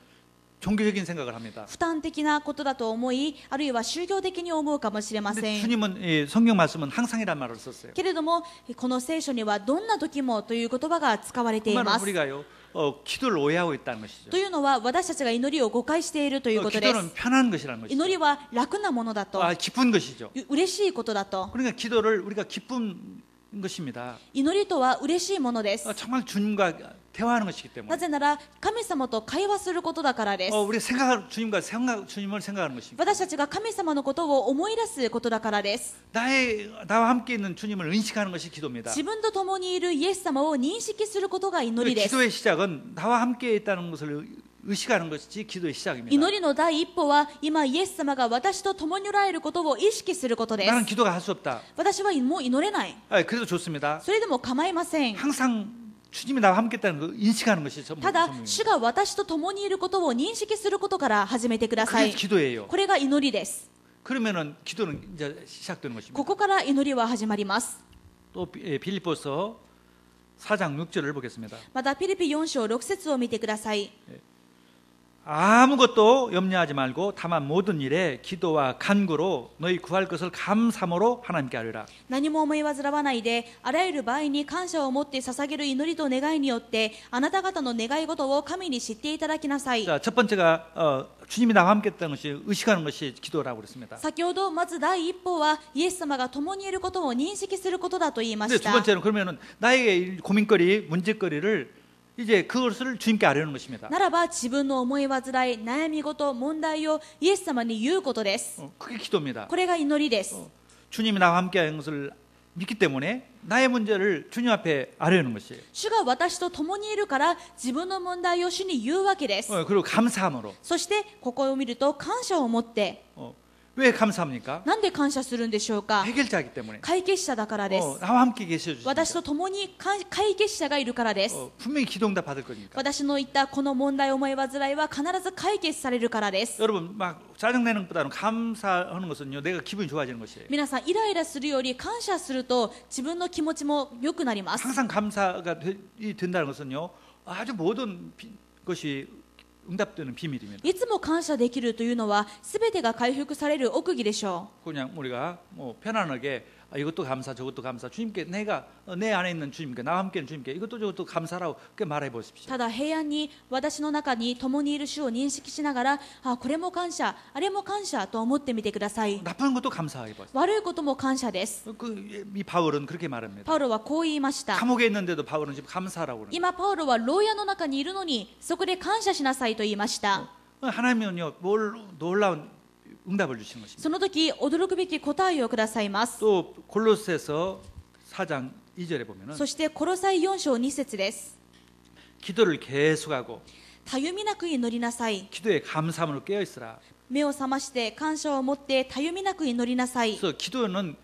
종교적인 생각을 합니다. 負担的なことだと思い、あるいは宗教的に思うかもしれま 근데 せん。 주님은 이 성경 말씀은 항상이란 말을 썼어요. けれども、この聖書にはどんな時もという言葉が使われてい 그 ま 말은 す。 우리가요 기도를 오해하고 있다는 것이죠. というのは私たちが祈りを誤解しているということです。 기도는 편한 것이라는 것이죠. 祈りは楽なものだと、 기쁜 것이죠. 嬉しいことだと。 그러니까 기도를 우리가 기쁜 것입니다. 祈りとは嬉しいものです。 정말 주님과 대화하는 것이기 な 때문에 ぜなら神様と会話することだからです。 우리 주님을 생각하는 것입니다. 私たちが神様のことを思い出すことだからです。 나와 함께 있는 주님을 인식하는 것이 기도입니다. 自分と共にいるイエス様を認識することが祈りです。 기도의 시작은 나와 함께 있다는 것을 의식하는 것이 기도의 시작입니다. 祈りの第一歩は今イエス様が私と共におられることを意識することです。 나는 기도가 할 수 없다. 私はもう祈れない。 그래도 좋습니다. それでも構いません。 항상 주님이 나와 함께 있다는 걸 인식하는 것이 ただ 전부입니다. 主が私と共にいることを認識することから始めてくださ 그게 い。 기도예요. これが祈りです。 그러면은 기도는 이제 시작되는 것입니다. ここから祈りは始まります。 또 빌립보서 4장 6절을 보겠습니다. またピリピ4章6節を見てください。 아무것도 염려하지 말고 다만 모든 일에 기도와 간구로 너희 구할 것을 감사함으로 하나님께 아뢰라. 何も思い煩わないで、あらゆる場合に感謝を持って捧げる祈りと願いによってあなた方の願い事を神に知っていただきなさい。 자, 첫 번째가 주님이 나와 함께 있다는 것이 의식하는 것이 기도라고 그랬습니다. 先ほどまず第一歩はイエス様が共にいることを認識することだと言いま 근데 し 두 た。 번째는 그러면은 나에게 고민거리, 문제거리를 이제 그것을 주님께 아뢰는 것입니다. ならば自分の思い煩い、悩み事、問題をイエス様に言うことです。 그게 기도입니다. これが祈りです。 주님이 나와 함께 하는 것을 믿기 때문에 나의 문제를 주님 앞에 아뢰는 것이에요. 主が私と共にいるから自分の問題を主に言うわけです。 그리고 감사함으로. そしてここを見ると感謝を持って、 왜 감사합니까? なんで感謝するんでしょうか。 해결자이기 때문에. 解決者だからです。 나와 함께 계셔주십니다. 私と共に解決者がいるからです。 분명히 기도응답 받을 거니까. 私の言ったこの問題、思い煩いは必ず解決されるからです。 여러분 막 짜증내는 것보다는 감사하는 것은요 내가 기분이 좋아지는 것이에요. 皆さんイライラするより感謝すると自分の気持ちも良くなります。 항상 감사가 된다는 것은요 아주 모든 것이 응답되는 비밀입니다. いつも感謝できるというのは全てが回復される奥義でしょ 그냥 우리가 뭐 편안하게 이것도 감사 저것도 감사 주님께 내가 내 안에 있는 주님께 나와 함께 있는 주님께 이것도 저것도 감사라고 그렇게 말해 う。 보십시오. ただ平安に私の中に共にいる主を認識しながら、これも感謝、あれも感謝と思ってみてください。 나쁜 것도 감사하게 보세요. 悪いことも感謝です。 이 바울은 그렇게 말합니다. パウロはこう言いました。 감옥에 있는데도 바울은 지금 감사라고 그러는 今パウロは牢屋の中にいるのにそこで感謝しなさいと言いました。 거예요. 하나님은요 놀라운 응답을 주시는 것입니다. その時驚くべき答えをくださいます。 또 골로새서 4장 2절에 보면은 そしてコロサイ4章2節です。 기도를 계속하고 たゆみなく祈りなさい。 기도에 감사함으로 깨어 있으라. 目を覚まして感謝を持ってたゆみなく祈りなさい。 그래서 기도는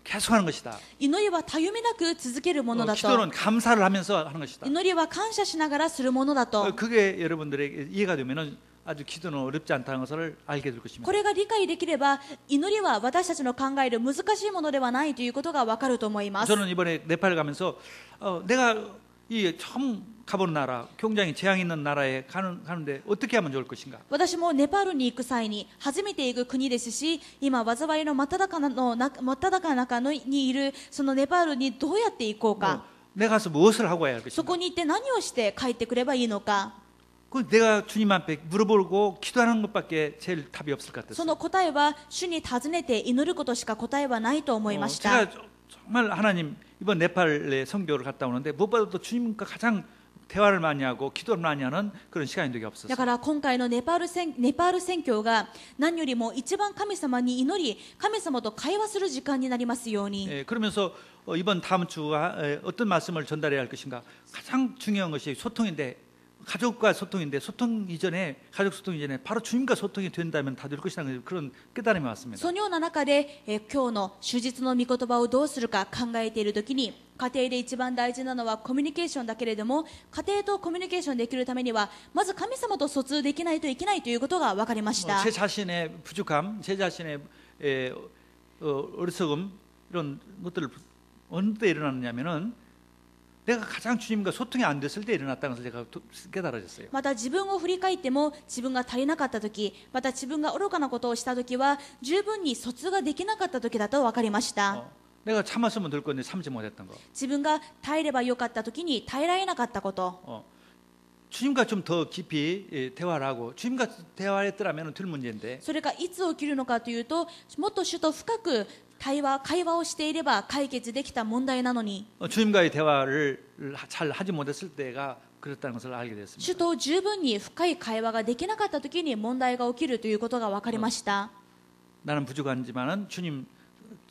계속하는 것이다. 祈りはたゆみなく続けるものだと。 기도는 감사를 하면서 하는 것이다. 祈りは感謝しながらするものだと。 그게 여러분들에게 이해가 되면은 아주 기도는 어렵지 않다는 것을 알게 될 것입니다. これが理解できれば祈りは私たちの考える難しいものではないということがわかると思います。 저는 이번에 네팔 가면서 내가 이 처음 가본 나라, 굉장히 재앙 있는 나라에 가는데 어떻게 하면 좋을 것인가? 私もネパールに行く際に初めて行く国ですし、今災いの真っ只中にいるそのネパールにどうやって行こうか、 내가 가서 무엇을 하고 와야 할 そ 것인가? こに行って何をして帰ってくればいいのか、 내가 주님 앞에 물어보고 기도하는 것밖에 제일 답이 없을 것 そ 같았어요. の答えは主に尋ねて祈ることしか答えはないと思いました。 제가 정말 하나님 이번 네팔에 선교를 갔다 오는데 무엇보다도 주님과 가장 대화를 많이 하고 기도를 많이 하는 그런 시간이 되게 だ 없었어요. から今回のネパール宣教が何よりも一番神様に祈り、神様と会話する時間になりますように。 그러면서 이번 다음 주와 어떤 말씀을 전달해야 할 것인가 가장 중요한 것이 소통인데 가족과 소통인데 소통 이전에 가족 소통 이전에 바로 주님과 소통이 된다면 다 될 것이라는 그런 깨달음이 왔습니다. そのような中で、今日の主日の御言葉をどうするか考えているときに、家庭で一番大事なのはコミュニケーションだけれども、家庭とコミュニケーションできるためにはまず神様と疎通できないといけないということが分かりました。 제 자신의 부족함, 제 자신의 어리석음 이런 것들을 어느 때 일어났냐면은 내가 가장 주님과 소통이 안 됐을 때 일어났다는 것을 제가 깨달아졌어요. また自分を振り返っても自分が足りなかったとき、また自分が愚かなことをしたときは十分に疎通ができなかったときだと分かりました。 내가 참았으면 될 건데 참지 못했던 거. 自分が耐えればよかったときに耐えられなかったこと。 주님과 좀 더 깊이 대화를 하고 주님과 대화했더라면 될 문제인데 それがいつ起きるのかというと、もっと主と深く会話をしていれば解決できた問題なのに、 주님과의 대화를 잘 하지 못했을 때가 그랬다는 것을 알게 됐습니다. 主と十分に深い会話ができなかったときに問題が起きるということが分かりました。 나는 부족하지만은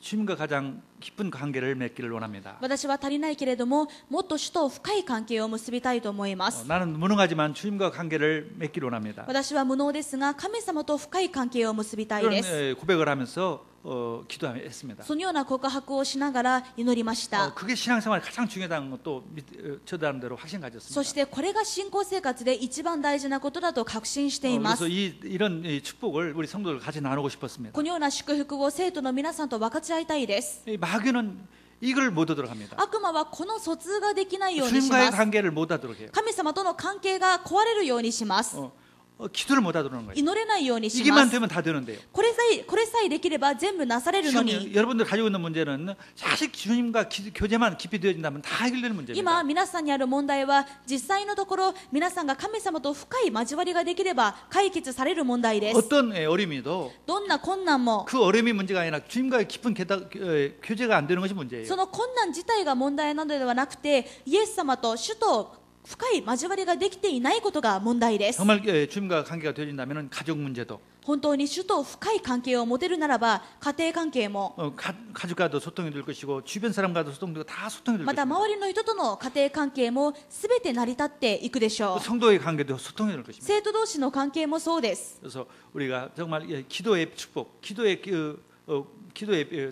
주님과 가장 깊은 관계를 맺기를 원합니다. 私は足りないけれども、もっと主と深い関係を結びたいと思います。 나는 무능하지만 주님과 관계를 맺기를 원합니다. 私は無能ですが、神様と深い関係を結びたいです。 그런 고백을 하면서 기도했습니다. そのような告白をしながら祈りました。 그게 신앙생활 가장 중요하다는 것도 저도 아는 대로 확신 가졌습니다. そしてこれが信仰生活で一番大事なことだと確信しています。 그래서 이런 축복을 우리 성도들 같이 나누고 싶었습니다. このような祝福を生徒の皆さんと分かち合いたいです。 마귀는 이걸 못 하도록 합니다. 悪魔はこの疎通ができないようにし 주님과의 ます。 관계를 못 하도록 해요. 神様との関係が壊れるようにします。 기도를 못 하도록 하는 거예요. 祈れないようにしま 이게만 す。 되면 다 되는데요. これさえできれば全部なされるの 지금 に、 여러분들 가지고 있는 문제는 사실 주님과 교제만 깊이 되어진다면 다 해결되는 今 문제입니다. 皆さんにある問題は実際のところ皆さんが神様と深い交わりができれば解決される問題です。 어떤 어려움이도 どんな困難も 그 어려움이 문제가 아니라 주님과의 깊은 교제가 안 되는 것이 문제예요. その困難自体が問題なのではなくて、イエス様と主と深い交わりができていないことが問題です。 정말 주님과 관계가 되어진다면 가족 문제도 本当に主と深い関係を持てるならば、家庭関係も 가족과도 소통이 될 것이고 주변 사람과도 소통되고 다 소통이 될 また 것입니다. 周りの人との家庭関係もすべて成り立っていくでしょう。 성도의 관계도 소통이 될 것입니다. 生徒同士の関係もそうです。 그래서 우리가 정말 기도의 축복, 기도의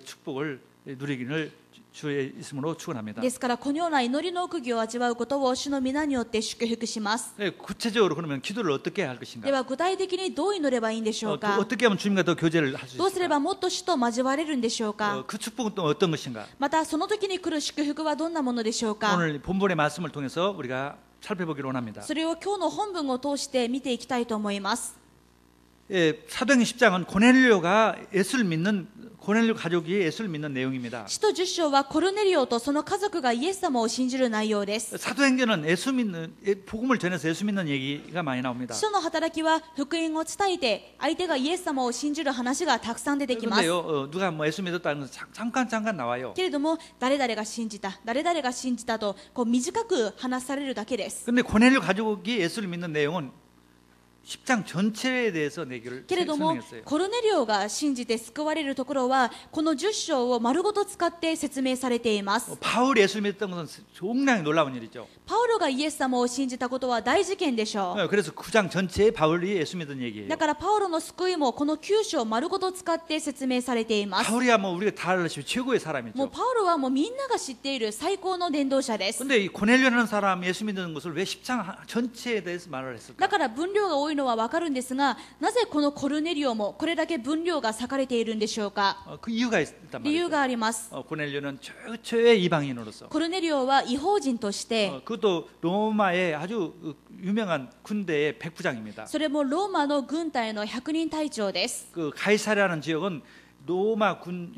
축복을 누리기를 주의 있음으로 축원합니다. ですからこのような祈りの奥義を味わうことを主の皆によって祝福します。 구체적으로 그러면 기도를 어떻게 해야 할 것인가? では具体的にどう祈ればいいんでしょうか。 어떻게 하면 주님과 더 교제를 할 수 どうすれ 있을까? ばもっと主と交われるんでしょうか。 그 축복은 또 어떤 것인가? またその時に来る祝福はどんなものでしょうか。 오늘 본문의 말씀을 통해서 우리가 살펴보기를 원합니다. それを今日の本文を通して見ていきたいと思います。 사도행전 10장은 고넬료가 예수를 믿는 고넬료 가족이 예수를 믿는 내용입니다. 使徒10章はコルネリオとその家族がイエス様を信じる内容です。 사도행전은 복음을 전해서 예수 믿는 얘기가 많이 나옵니다. 使徒の働きは福音を伝えて相手がイエス様を信じる話がたくさん出てきます。 그런데요, 누가 뭐 예수 믿었다는 건 잠깐 나와요. けれども誰々が信じた誰々が信じたと短く話されるだけです。 근데 고넬료 가족이 예수를 믿는 내용은 10장 전체에 대해서 내기를 けれども 설명했어요. コルネリオが信じて救われるところはこの10章を丸ごと使って説明されています。 바울이 예수를 믿었던 것은 굉장히 놀라운 일이죠. パウロがイエス様を信じたことは大事件でしょう。 그래서 9장 전체에 바울이 예수 믿은 얘기예요. だからパウロの救いもこの9章丸ごと使って説明されています。 바울이야 뭐 우리가 다 알다시피 최고의 もう 사람이죠. パウロはもうみんなが知っている最高の伝道者です。 근데 이 고넬료라는 사람 예수 믿는 것을 왜 10장 전체에 대해서 말을 했을까? だから分量が多いのは分かるんですが、なぜこのコルネリオもこれだけ分量が割かれているんでしょうか。 그 이유가 있단 理由 말이죠. があります。 고넬료는 최초의 이방인으로서 コルネリオは異邦人として、 그것도 로마의 아주 유명한 군대의 백부장입니다. それもローマの軍隊の100人隊長です。 그 가이사랴라는 지역은 로마 군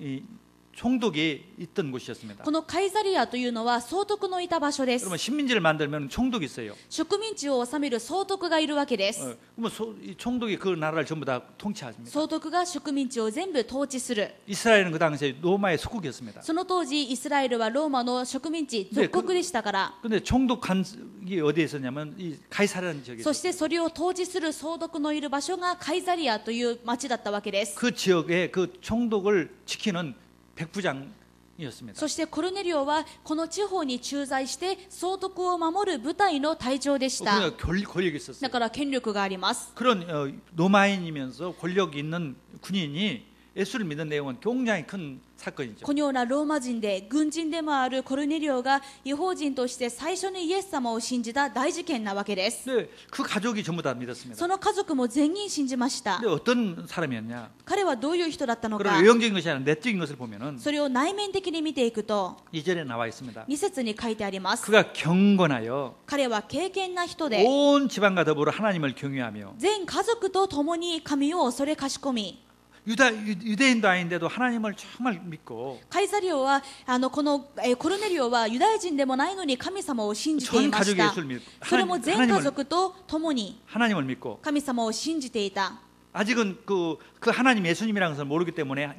총독이 있던 곳이었습니다. このカイザリアというのは総督のいた場所です。 그러면 식민지를 만들면 총독이 있어요. 植民地を治める総督がいるわけです。 그러면 이 총독이 그 나라를 전부 다 통치합니다. 総督が植民地を全部統治する。 이스라엘은 그 당시에 로마의 속국이었습니다. その当時イスラエルはローマの植民地属国でしたから。 근데 총독 간이 어디에 있었냐면 이 가이사랴라는 지역에 そしてそれを統治する総督のいる場所がカイザリアという町だったわけです。 그 지역에 그 총독을 지키는 백부장 군인이었습니다. そしてコルネリオはこの地方に駐在して総督を守る部隊の隊長でした。 그러니까 권력이 있었어요. だから権力があります。 그런 로마인이면서 권력 있는 군인이 예수를 믿는 내용은 굉장히 큰 사건이죠. このようなローマ人で軍人でもあるコルネリオが違法人として最初にイエス様を信じた大事件なわけです。 근데 그 가족이 전부 다 믿었습니다. その家族も全員信じました。 근데 어떤 사람이었냐? 彼はどういう人だったの 그리고 か、 외형적인 것이 아니라 내적인 것을 보면은 それを内面的に見ていくと 2절에 나와 있습니다. 2節に書いてあります。 그가 경건하여 彼は敬虔な人で 온 집안과 더불어 하나님을 경외하며 全家族と共に神を恐れかしこみ、 유대인도 아닌데도 하나님을 정말 믿고 カイサリオはこのコルネリオはユダヤ人でもないのに神様を信じてい 전 まし 가족이 た。 예수를 믿고 それも全家族と共に 하나님을 믿고 神様を信じていた。 아직은 그 하나님 예수님이라는 것을 모르기 때문에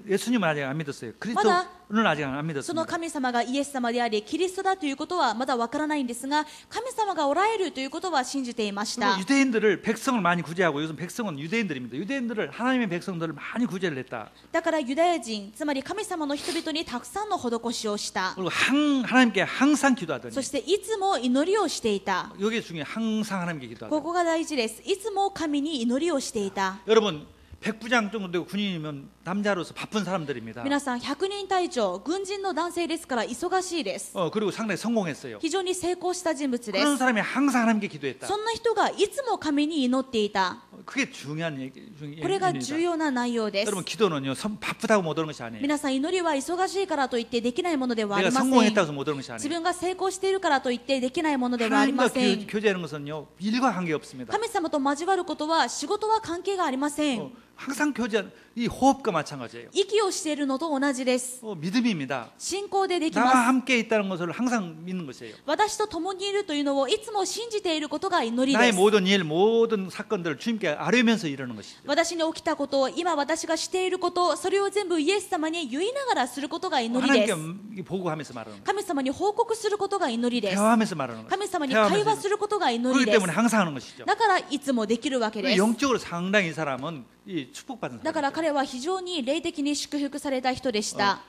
예수님은 아직 안 믿었어요. 그리스도는 아직 안 その 믿었습니다. 神様がイエス様でありキリストだということはまだわからないんですが、神様がおられるということは信じていました。 그리고 유대인들을 백성을 많이 구제하고 요즘 백성은 유대인들입니다. 유대인들을 하나님의 백성들을 많이 구제를 했다. だからユダヤ人、つまり神様の人々にたくさんの施しをした。 그리고 하나님께 항상 기도하더니 そしていつも祈りをしていた。 여기 중에 항상 하나님께 こ 기도하더니 こが大事です。いつも神に祈りをしていた。 여러분 백부장 정도 되고 군인이면 남자로서 바쁜 사람들입니다. 皆さん100人隊長、軍人の男性ですから忙しいです。 그리고 상당히 성공했어요. 非常に成功した人物で 그런 す。 사람이 항상 하나님께 기도했다. そんな人がいつも神に祈っていた。 그게 중요한 얘기 これが 얘기입니다. 重要な内容です。 여러분 기도는요 바쁘다고 못 오는 것이 아니에요. 皆さん祈りは忙しいからといってできないものではあり 내가 ません。 성공했다고 해서 못 오는 것이 自 아니에요. 分が成功しているからといってできないものではありま 하나님과 せん。 교제하는 것은요 일과 관계 없습니다. 神様と交わることは仕事は関係がありません。 항상 교제하는 이 호흡과 마찬가지예요. 息をしているのと同じです。 믿음입니다. 信仰ででき 나와 ます。 함께 있다는 것을 항상 믿는 것이에요. 私と共にいるというのをいつも信じていることが祈り 나의 です。 모든 일, 모든 사건들을 주님께 아뢰면서 이러는 것이죠. 私に起きたことを、今私がしていること、それを全部イエス様に言いながらすることが祈りです。 하나님께 보고하면서 말하는 거예요. 神様に報告することが祈りです。 대화하면서 말하는 거예요. 神様に会話することが祈り 그렇기 です。 때문에 항상 하는 것이죠. だからいつもできるわけです。 영적으로 상당히 이 사람은 이 축복받은 だから 사람이에요. 彼は非常に霊的に祝福された人でした。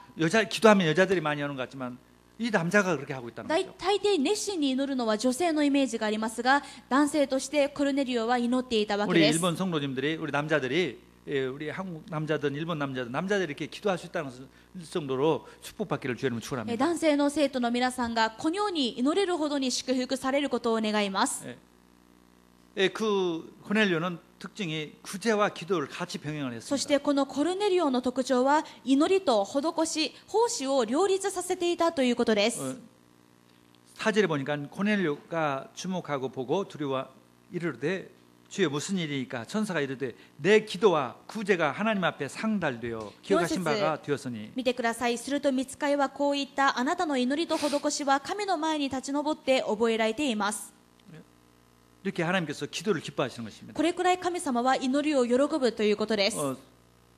기도하면 여자들이 많이 하는 것 같지만 이 남자가 그렇게 하고 있다는 大 거죠. 抵熱心に祈るのは女性のイメージがありますが、男性としてコルネリオは祈っていたわけ 우리 です。 일본 성도님들이 우리 남자들이 우리 한국 남자든 일본 남자들이 이렇게 기도할 수 있다는 정도로 축복받기를 주님은 축원합니다. 男性の生徒の皆さんがこのように祈れるほどに祝福されることを願います。 그 고넬료는 특징이 구제와 기도를 같이 병행을 そし 했습니다. てこのコルネリオの特徴は祈りと施し、奉仕を両立させていたということです。 4절에 보니까 고넬료가 주목하고 보고 두려워 이르되 주여 무슨 일이니까 천사가 이르되 내 기도와 구제가 하나님 앞에 상달되어 기억하신 바가 되었으니 見てください。すると御使いはこう言った。あなたの祈りと施しは神の前に立ち上って覚えられています。 이렇게 하나님께서 기도를 기뻐하시는 것입니다. これくらい神様は祈りを喜ぶということです。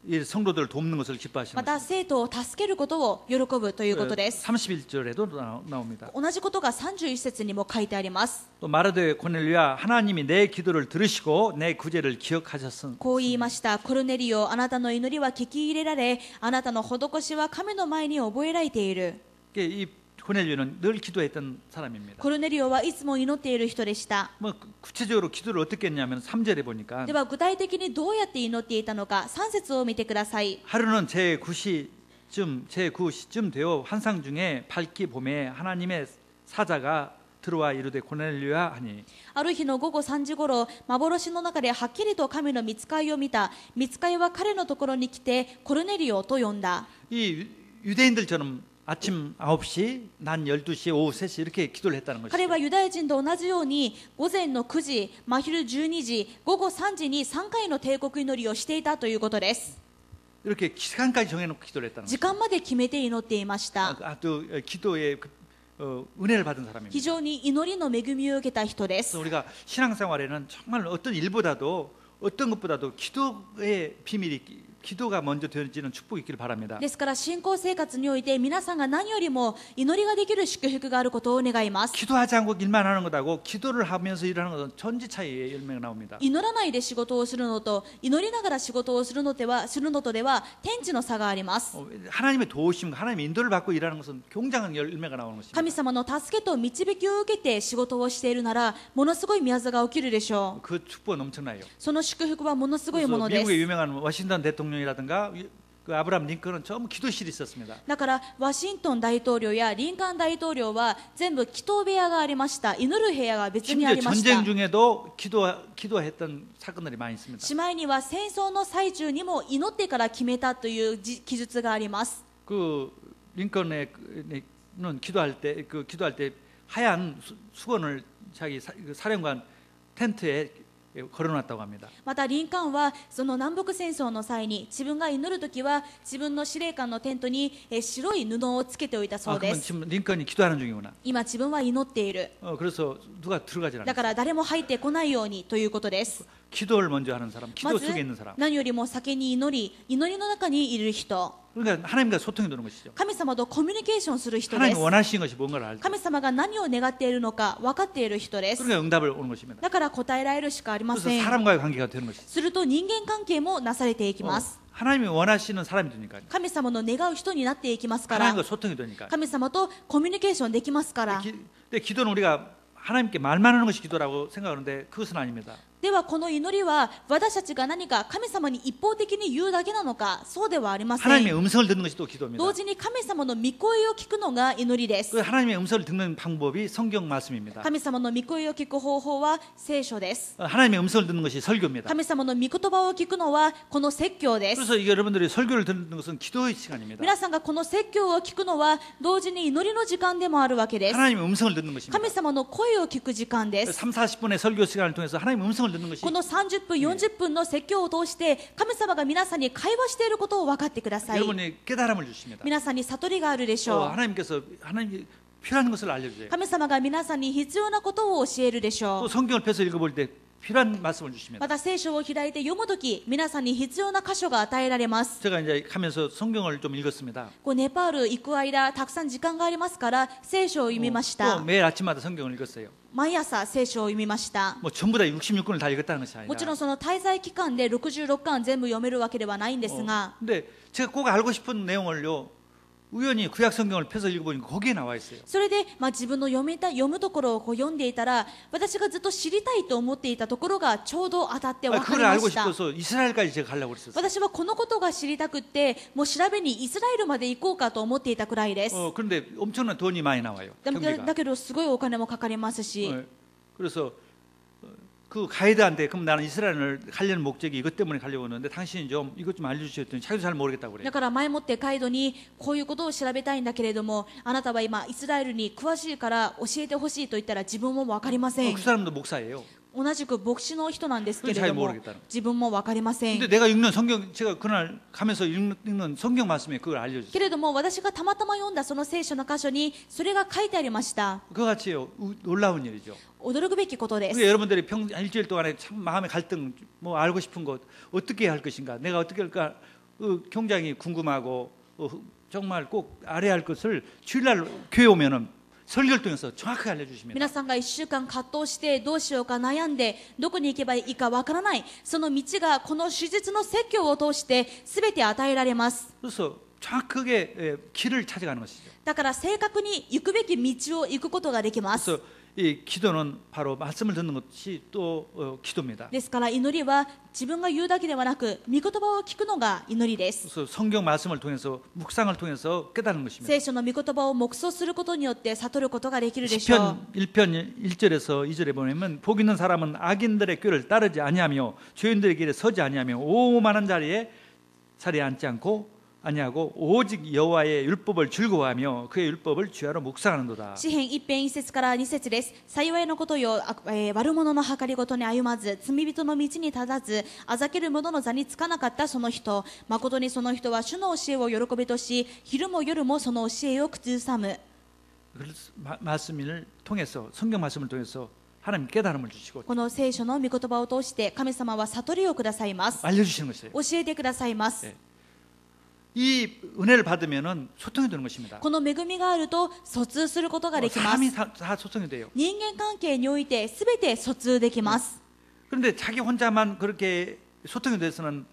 이 성도들을 돕는 것을 ま 기뻐하시는 た 것입니다. 生徒を助けることを喜ぶということです。 31절에도 나옵니다. 同じことが31節にも書いてあります。 또 마르데 고넬료야 하나님이 내 기도를 들으시고 내 구제를 기억하셨은 こう言いました。コルネリオ、あなたの祈りは聞き入れられ、あなたの施しは神の前に覚えられている。 이 고넬료는 늘 기도했던 사람입니다. コルネリオはいつも祈っている人でした。 뭐 구체적으로 기도를 어떻게 했냐면 3절에 보니까 では具体的にどうやって祈っていたのか、3節を見てください。 하루는 제9시쯤 되어 환상 중에 밝기 봄에 하나님의 사자가 들어와 이르되 고넬료야 하니 ある日の午後3時ごろ、幻の中ではっきりと神の御使いを見た。御使いは彼のところに来て、コルネリオと呼んだ。 이 유대인들처럼 아침 9시, 난 12시, 오후 3시 이렇게 기도를 했다는 彼 것이죠. はユダヤ人と同じように午前の9時、真昼12時、午後3時に3回の帝国祈りをしていたということです。 이렇게 시간까지 정해놓고 기도를 했다는 時 거죠. 間まで決めて祈っていました。 아주 기도에 은혜를 받은 非 사람입니다. 常に祈りの恵みを受けた人で 그래서 す。 우리가 신앙생활에는 정말 어떤 일보다도 어떤 것보다도 기도의 비밀이 기도가 먼저 되어지는 축복이 있기를 바랍니다. ですから信仰生活において皆さんが何よりも祈りができる祝福があることを願います。 기도하지 않고 일만 하는 것하고 기도를 하면서 일하는 것은 천지 차이의 열매가 나옵니다. 祈らないで仕事をするのと祈りながら仕事をするのとでは天地の差があります。 하나님의 도우심과 하나님의 인도를 받고 일하는 것은 굉장한 열매가 나오는 것입니다. 神様の助けと導きを受けて仕事をしているならものすごい宮座が起きるでしょう。 그 축복은 엄청나요. その祝福はものすごい 그래서 ものです。 미국의 유명한 워싱턴 대통령이라든가 그 아브라함 링컨은 전부 기도실이 있었습니다. だからワシントン大統領やリンカーン大統領は全部祈祷部屋がありました。祈る部屋が別にあ 심지어 りました。 전쟁 중에도 기도했던 사건들이 많이 있습니다. しまいには戦争の最中にも祈ってから決めたという記述があります。 그 링컨은 기도할 때 하얀 수건을 자기 사령관 텐트에 걸어놨다고 합니다. またリンカーンはその南北戦争の際に自分が祈るときは自分の司令官のテントに白い布をつけておいたそうで 그러면 す。 지금 링컨이 기도하는 중이구나. 今自分は祈っている。 그래서 누가 들어가지 だ 않아요. から誰も入ってこないようにということです。 기도를 먼저 하는 사람, ま 기도 ず 속에 있는 사람. 何よりも先に祈り、祈りの中にいる人、 그러니까 하나님과 소통이 되는 것이죠. 神様とコミュニケーションする人で 하나님이 す。 원하시는 것이 뭔가를 알죠. 神様が何を願っているのか分かっている人です。 그러니까 응답을 오는 것입니다. だから答えられるしかありま 그래서 せん。 사람과의 관계가 되는 것이죠. すると人間関係もなされていきます。 하나님이 원하시는 사람이 되니까요. 神様の願う人になっていきますから、 하나님과 소통이 되니까. 神様とコミュニケーションできますから。 근데 기도는 우리가 하나님께 말만 하는 것이 기도라고 생각하는데 그것은 아닙니다. ではこの祈りは私たちが何か神様に一方的に言うだけなのか、そうではありませ 하나님의 ん。 음성을 듣는 것이 또 기도입니다. 同時に神様の御声を聞くのが祈りです。 그 하나님의 음성을 듣는 방법이 성경 말씀입니다. 神様の御声を聞く方法は聖書です。 하나님의 음성을 듣는 것이 설교입니다. 神様の御言葉を聞くのはこの説教です。 그래서 이게 여러분들이 설교를 듣는 것은 기도의 시간입니다. 皆さんがこの説教を聞くのは同時に祈りの時間でもあるわけです。 하나님의 음성을 듣는 것입니다. 神様の声を聞く時間です。 3, 40분의 설교 시간을 통해서 하나님의 음성을 듣는 것이 この30分、40分の説教を通して神様が皆さんに会話していることを分かってください。 여러분이 깨달음을 주십니다. 皆さんに悟りがあるでしょう。 하나님께서 하나님이 필요한 것을 알려주세요. 神様が皆さんに必要なことを教えるでしょ 또 う。 성경을 펴서 읽어볼 때 필요한 말씀을 주십니다. また聖書を開いて読むとき、皆さんに必要な箇所が与えられます。 제가 이제 가면서 성경을 좀 읽었습니다. こうネパール行く間、たくさん時間がありますから聖書を読みまし 또 た。 매일 아침마다 성경을 읽었어요. 毎朝聖書を読みました。 뭐 전부 다 66권을 다 읽었다는 것이 もちろ 아니라. んその滞在期間で66巻全部読めるわけではないんですが、 근데 제가 꼭 알고 싶은 내용을요. 우연히 구약 성경을 펴서 읽어보니까 거기에 나와 있어요. それで、自分の読むところをこう読んでいたら、私がずっと知りたいと思っていたところがちょうど当たって分かり 그걸 ま 알고 した。 싶어서 이스라엘까지 제가 가려고 그랬었어요. 私はこのことが知りたくって、もう調べにイスラエルまで行こうかと思っていたくらいです。 그런데 엄청난 돈이 많이 나와요. だ 경비가. けどすごいお金もかかりますし、 그래서 그 가이드한테 그럼 나는 이스라엘을 가려는 목적이 이것 때문에 가려고 했는데 당신이 좀 이것 좀 알려주셨더니 자기도 잘 모르겠다고 그래요. だから前もってガイドにこういうことを調べたいんだけれども、あなたは今イスラエルに詳しいから教えてほしいと言ったら自分も分かりません。 그 사람도 목사예요. 同じく牧師の人なんですけれども 잘 모르겠다는 自分も分かりません 근데 내가 읽는 성경 제가 그날 가면서 읽는 성경 말씀에 그걸 알려줬어요. けれども私がたまたま読んだその聖書の箇所にそれが書いてありました。 그같이 놀라운 일이죠. 驚くべきことです。 그러니까 여러분들이 일주일 동안에 참 마음의 갈등, 뭐 알고 싶은 것 어떻게 할 것인가, 내가 어떻게 할까 굉장히 궁금하고 정말 꼭 알아야 할 것을 주일날 교회 오면은 설교를 통해서 정확하게 알려주십니다. 皆さんが1週間葛藤してどうしようか悩んでどこに行けばいいかわからない、その道がこの手術の説教を通して全て与えられます。 그래서 정확하게 길을 찾아가는 것이죠. だから正確に行くべき道を行くことができます。 그래서 이 기도는 바로 말씀을 듣는 것이 또 기도입니다. ですから祈りは自分が言うだけではなく御言葉を聞くのが祈りです。 그래서 성경 말씀을 통해서 묵상을 통해서 깨닫는 것입니다. 聖書の御言葉を黙想することによって悟ることができるでしょう。 시편 1편 1절에서 2절에 보면 복 있는 사람은 악인들의 꾀를 따르지 아니하며 죄인들의 길에 서지 아니하며 오만한 자리에 앉지 않고 아니하고 오직 여호와의 율법을 즐거워하며 그의 율법을 주야로 묵상하는도다. 詩編1編1節から2節です。幸いのことよ、悪者の計りごとに歩まず、罪人の道に立たず、あざける者の座につかなかったその人、誠にその人は主の教えを喜びとし、昼も夜もその教えを口ずさむ。 말씀을 통해서 성경 말씀을 통해서 하나님 깨달음을 주시고 この聖書の御言葉を通して神様は悟りをくださいます。 알려주시는 것이에요. 教えてくださいます。 이 은혜를 받으면은 소통이 되는 것입니다. この恵みがあると疎通することができます。 사람이 다 소통이 돼요. 人間関係においてすべて疎通できます。 그런데 자기 혼자만 그렇게 소통이 돼서는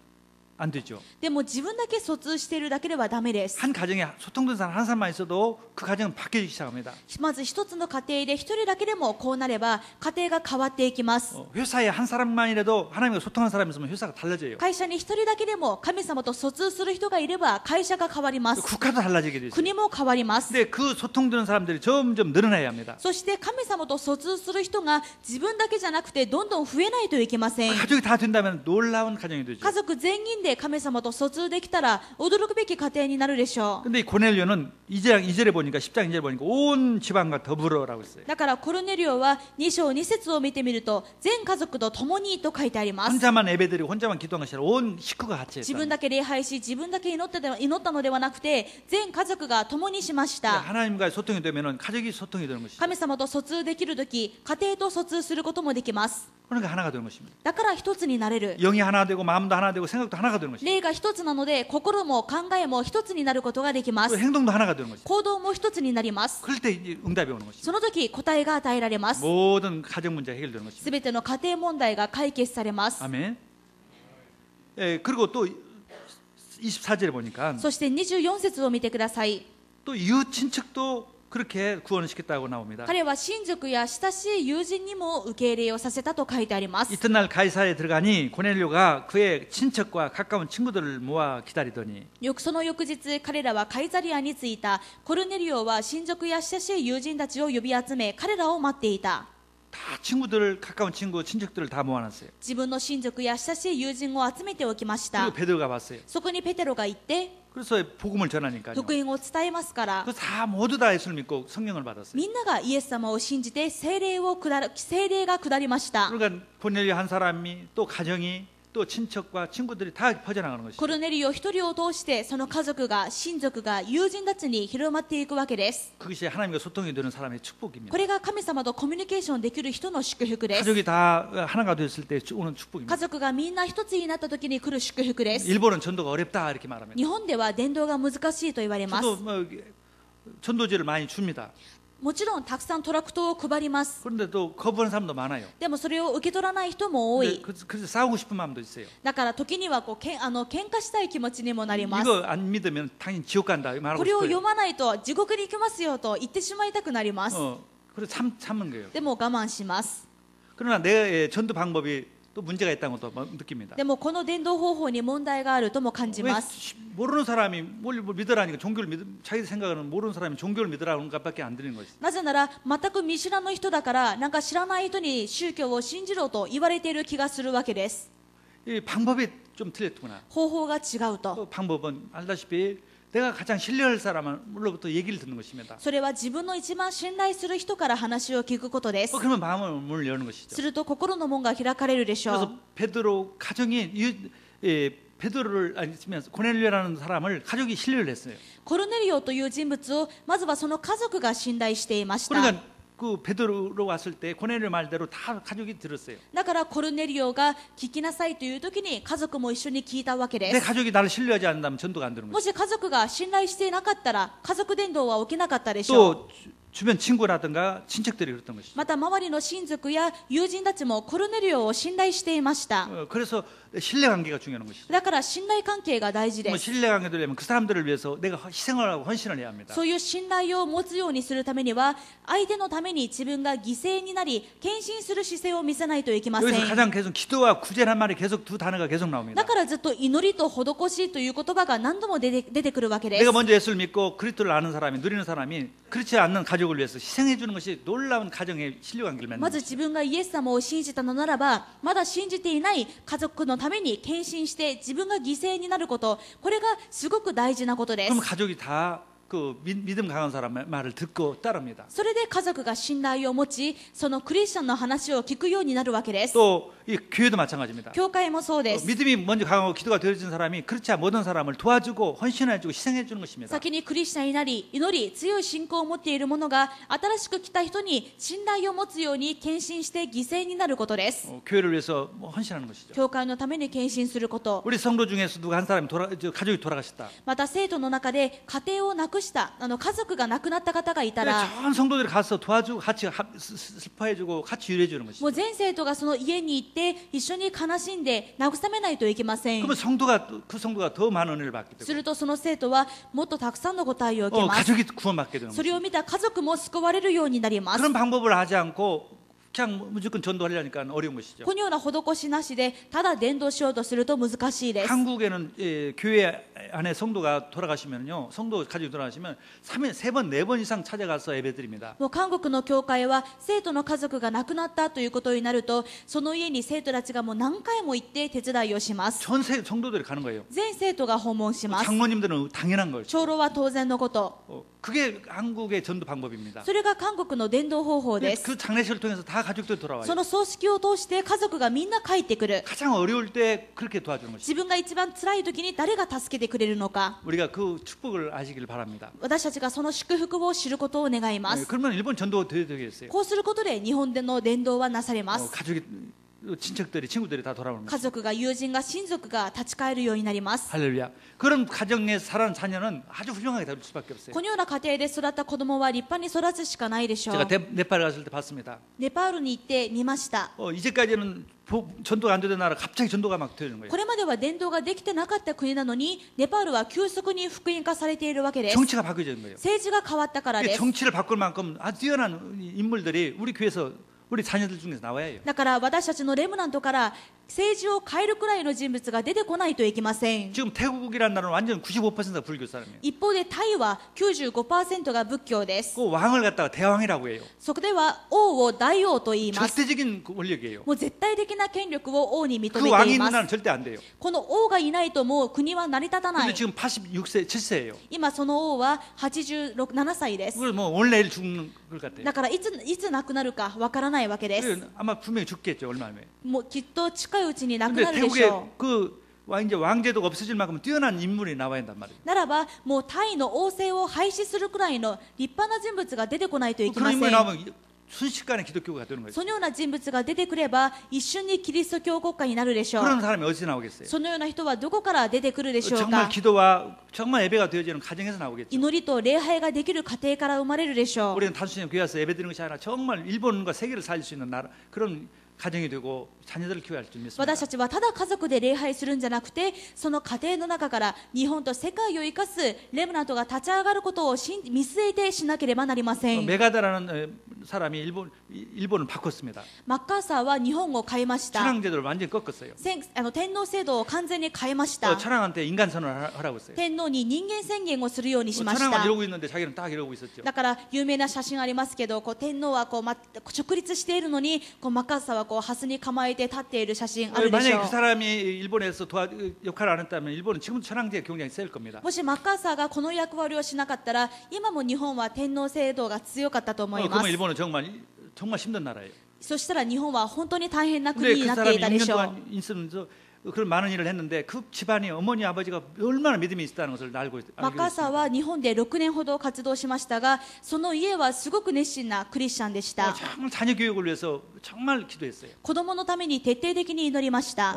안 되죠. でも自分だけ疎通しているだけではダメです。 한 가정에 소통된 사람 한 사람만 있어도 그 가정은 바뀌기 시작합니다. まず一つの家庭で一人だけでもこうなれば家庭が変わっていきます。 회사에 한 사람만이라도 하나님과 소통하는 사람이 있으면 회사가 달라져요. 会社に一人だけでも神様と疎通する人がいれば会社が変わります。 국가도 달라지게 되죠. 国も変わります。 근데 그 소통되는 사람들이 점점 늘어나야 합니다. そして神様と疎通する人が自分だけじゃなくてどんどん増えないといけません。 가족이 다 된다면 놀라운 가정이 되죠. 家族全員で神様と疎通できたら驚くべき家庭になるでしょう。 근데 이 고넬료는 2절에 보니까 10장 2절에 보니까 온 집안과 더불어라고 했어요. だからコルネリオは2章2節を見てみると全家族と共にと書いてあります。 혼자만 예배드리고 혼자만 기도한 것이 아니라 온 식구가 같이 自分 했다. だけ礼拝し自分だけ祈ったのではなくて全家族が共にしました。 하나님과 소통이 되면은 가족이 소통이 되는 것이죠. 神様と疎通できるとき家庭と疎通することもできます。 그러니까 하나가 되는 것입니다. だから一つになれる。 영이 하나 되고 마음도 하나 되고 생각도 하나가 되는 것이죠. 霊が一つなので心も考えも一つになることができま 또 す。 행동도 하나가 되는 것이죠. 行動も一つになります。 그럴 때 이제 응답이 오는 것이죠. その時答えが与えられます。 모든 가정 문제가 해결되는 것입니다. すべての家庭問題が解決されます。 아멘. 예, 그리고 또 24절에 보니까 そして24節を見てください。 또 이웃 친척도 그렇게 구원을 시켰다고 나옵니다. 彼は親族や親しい友人にも受け入れをさせたと書いてあります。 이튿날 가이사에 들어가니 고넬료가 그의 친척과 가까운 친구들을 모아 기다리더니 その翌日彼らはカイザリアに着いた。コルネリオは親族や親しい友人たちを呼び集め彼らを待っていた。 다 친구들 가까운 친구 친척들을 다 모아놨어요. 自分の親族や親しい友人を集めておきました。 그리고 베드로가 봤어요. そこにペテロが行って 그래서 복음을 전하니까요. 福音を伝えますから、 그 다 모두 다 예수를 믿고 성령을 받았어요. みんながイエス様を信じて聖霊が下りました。 그러니까 고넬료 한 사람이 또 가정이 또 친척과 친구들이 다 퍼져나가는 것이죠. コルネリオ一人を通してその家族が親族が友人たちに広まっていくわけです。 그것이 하나님과 소통이 되는 사람의 축복입니다. これが神様とコミュニケーションできる人の祝福です。 가족이 다 하나가 됐을 때 오는 家 축복입니다. 族がみんな一つになった時に来る祝福です。 일본은 전도가 어렵다 이렇게 말합니다. 日本では伝道が難しいと言われます。 저도 뭐 전도지를 많이 줍니다. もちろんたくさんトラクトを配ります。 그런데 또 거부하는 사람도 많아요. でもそれを受け取らない人も多 근데 い。 그래서 싸우고 싶은 마음도 있어요. だから時には喧嘩したい気持ちにもなります。 이거 안 믿으면 당연히 지옥 간다 こ 말하고 れを 싶어요. 読まないと地獄に行きますよと言ってしまいたくなります。 그래서 참는 거예요. でも我慢します。 그러나 내 전도 방법이 또 문제가 있다는 것도 느낍니다. でもこの伝道方法に問題があるとも感じ 왜 ます。 모르는 사람이 뭘 믿으라니까 자기 생각은 모르는 사람이 종교를 믿으라는 것밖에 안 드리는 것이죠. なぜなら全く見知らぬ人だからなんか知らない人に宗教を信じろと言われている気がするわけです。 이 방법이 좀 틀렸구나. 方法が違うと。 또 방법은 알다시피 내가 가장 신뢰할 사람으로부터 얘기를 듣는 것입니다. それは自分の一番信頼する人から話を聞くことです。 그러면 마음을 문을 여는 것이죠. すると心の門が開かれるでしょ 그래서 う。 베드로 가정이 베드로를 아니면 고넬료라는 사람을 가족이 신뢰를 했어요. コルネリオという人物をまずはその家族が信頼していました。 그러니까 그 베드로로 왔을 때 고넬료 말대로 다 가족이 들었어요. だからコルネリオが聞きなさいという時に家族も一緒に聞いたわけで 내 す。 가족이 나를 신뢰하지 않는다면 전도가 안 되는 も 거죠. し家族が信頼していなかったら家族伝道は起きなかったでしょう。 또 주변 친구라든가 친척들이 그랬던 것이죠. また周りの親族や友人たちもコルネリオを信頼していました。 그래서 신뢰관계가 중요한 것이죠. だから信頼関係が大事で 뭐 す。 신뢰관계를 되려면 그 사람들을 위해서 내가 희생을 하고 헌신을 해야 합니다. そういう信頼を持つようにするためには相手のために自分が犠牲になり献身する姿勢を見せないといけませ 여기서 ん。 가장 계속 기도와 구제란 말이 계속 두 단어가 계속 나옵니다. だからずっと祈りと施しという言葉が何度も出てくるわけです 내가 。 먼저 예수를 믿고 그리스도를 아는 사람이 누리는 사람이 그렇지 않는 가족을 위해서 희생해 주는 것이 놀라운 가정의 신뢰관계를 맺는 まず 것이죠. 自分がイエス様を信じたのならばまだ信じていない家族のために献身して自分が犠牲になることこれがすごく大事なことで 그럼 す。 가족이 다 그 믿음 강한 사람의 말을 듣고 따릅니다. それで家族が信頼を持ち、そのクリスチャンの話を聞くようになるわけです。 또 이 교회도 마찬가지입니다. 教会もそうです。 믿음이 먼저 강하고 기도가 되어진 사람이 그렇지 않은 모든 사람을 도와주고 헌신해주고 희생해주는 것입니다. 先にクリスチャンになり、祈り、強い信仰を持っている者が新しく来た人に信頼を持つように献身して犠牲になることです。 교회를 위해서 헌신하는 것이죠. 教会のために献身すること。 우리 성도 중에서 누가 한 사람이 가족이 돌아가셨다. また生徒の中で家庭を亡くした家族が亡くなった方がいたら、 전 성도들이 가서 도와주고 같이 슬퍼해주고 같이 위로해주는 もう 것이죠. 全生徒がその家に行って一緒に悲しんで慰めないといけません。 그러면 그 성도가 더 많은 은혜를 받기 す 때문에 るとその生徒はもっとたくさんの答えを受けます。 가족이 구원받게 되는 それ 거죠. を見た家族も救われるようになります。 그런 방법을 하지 않고 그냥 무조건 전도하려니까 어려운 것이죠. このような施しなしでただ伝道しようとすると難しいです。 한국에는 교회 안에 성도가 돌아가시면요, 성도 가족이 돌아가시면 3일 3번 4번 이상 찾아가서 예배드립니다. もう韓国の教会は生徒の家族が亡くなったということになると、その家に生徒たちがもう何回も行って手伝いをします。 전 성도들이 가는 거예요. 全生徒が訪問します。 장로님들은 당연한 거죠. 長老は当然のこと。 그게 한국의 전도 방법입니다. それが韓国の伝道方法です。 그 장례식을 통해서 다 가족들 돌아와요. その葬式を通して家族がみんな帰ってくる。 가장 어려울 때 그렇게 도와주는 것이죠. 自分が一番辛い時に誰が助けてくれるのか。 우리가 그 축복을 아시길 바랍니다. 私たちがその祝福を知ることを願います。 그러면 일본 전도가 되겠어요. こうすることで日本での伝道はなされます。 가족이 친척들이 친구들이 다 돌아오는 家 거죠. 族が友人が親族が立ち返るようになります。 할렐루야. 그런 가정에 살아난 자녀는 아주 훌륭하게 다룰 수밖에 없어요. このような家庭で育った子供は立派に育つしかないでしょう。 제가 네팔에 갔을 때 봤습니다. ネパールに行って見ました。 이제까지는 전도가 안 되던 나라 갑자기 전도가 막 되는 거예요. これまでは伝道ができてなかった国なのに、ネパールは急速に福音化されているわけです。 정치가 바뀌어지는 거예요. 政治が変わったからです。 정치를 바꿀 만큼 아주 뛰어난 인물들이 우리 교회에서 우리 자녀들 중에서 나와야 해요. だから私たちのレムナントから政治を変えるくらいの人物が出てこないといけません。 지금 태국이라는 나라는 완전 95%가 불교 사람이에요. 一方でタイは 95% が仏教です。 그 왕을 갖다가 대왕이라고 해요. そこでは王を大王と言います。 절대적인 권력이에요. もう絶対的な権力を王に認 그 めて 왕이 い 있는 ます。 나라는 절대 안 돼요. この王がいないともう国は成り立たな 근데 い。 지금 86세, 7세예요. 今その王は87歳です。 그걸 뭐 오늘 내일 죽는 것 같아요. だからいつ亡くなるかわからないわけです。 그래서 아마 분명히 죽겠죠. 얼마 후에. もうきっと近いうちに亡く 근데 なるでし 태국에 ょう。 그 이제 왕제도가 없어질 만큼 뛰어난 인물이 나와야 한단 말이에요. ならばもうタイの王政を廃止するくらいの立派な人物が出てこないといけま 그런 せ 인물이 ん。 나오면 순식간에 기독교가 되는 거예요. そのような人物が出てくれば一瞬にキリスト教国家になるでしょう。 그런 사람이 어디서 나오겠어요? そのような人はどこから出てくるでしょう 정말 か。 기도와 정말 예배가 되어지는 가정에서 나오겠죠. 祈りと礼拝ができる家庭から生まれるでしょう。 우리는 단순히 교회 와서 예배 드리는 것이 아니라 정말 일본과 세계를 살릴 수 있는 나라 그런 가정이 되고 자녀들을 키워야 할 줄 믿습니다. 私たちはただ家族で礼拝するんじゃなくて、その家庭の中から日本と世界を生かすレムナントが立ち上がることを見据えてしなければなりません。 메가다라는 사람이 일본을 바꿨습니다. マッカーサーは日本を変えました。 천황제도를 완전히 꺾었어요. 天皇制度を完全に変えました。 천황한테 인간선언을 하라고 했어요. 天皇に人間宣言をするようにしまし 천황은 た。 이러고 있는데 자기는 딱 이러고 있었죠. だから有名な写真ありますけど、天皇は直立しているのにマッカーサーはハスに構えて立っている写真あるでし 만약에 ょ 그 う。 사람이 일본에서 역할을 안 했다면 일본은 지금 천황제가 굉장히 셀 겁니다. もしマッカーサーがこの役割をしなかったら、今も日本は天皇制度が強かったと思いま 그러면 す。 일본은 정말 힘든 나라예요. そしたら日本は本当に大変な 근데 国に 그 なってい 사람이 たで 6년 しょう。 동안 있으면서 그런 많은 일을 했는데 그 집안이 어머니 아버지가 얼마나 믿음이 있다는 것을 알고 マッカーサー 있습니다. は日本で6年ほど活動しましたが、その家はすごく熱心なクリスチャンでした。 정말 자녀 교육을 위해서 정말 기도했어요. 子供のために徹底的に祈りました。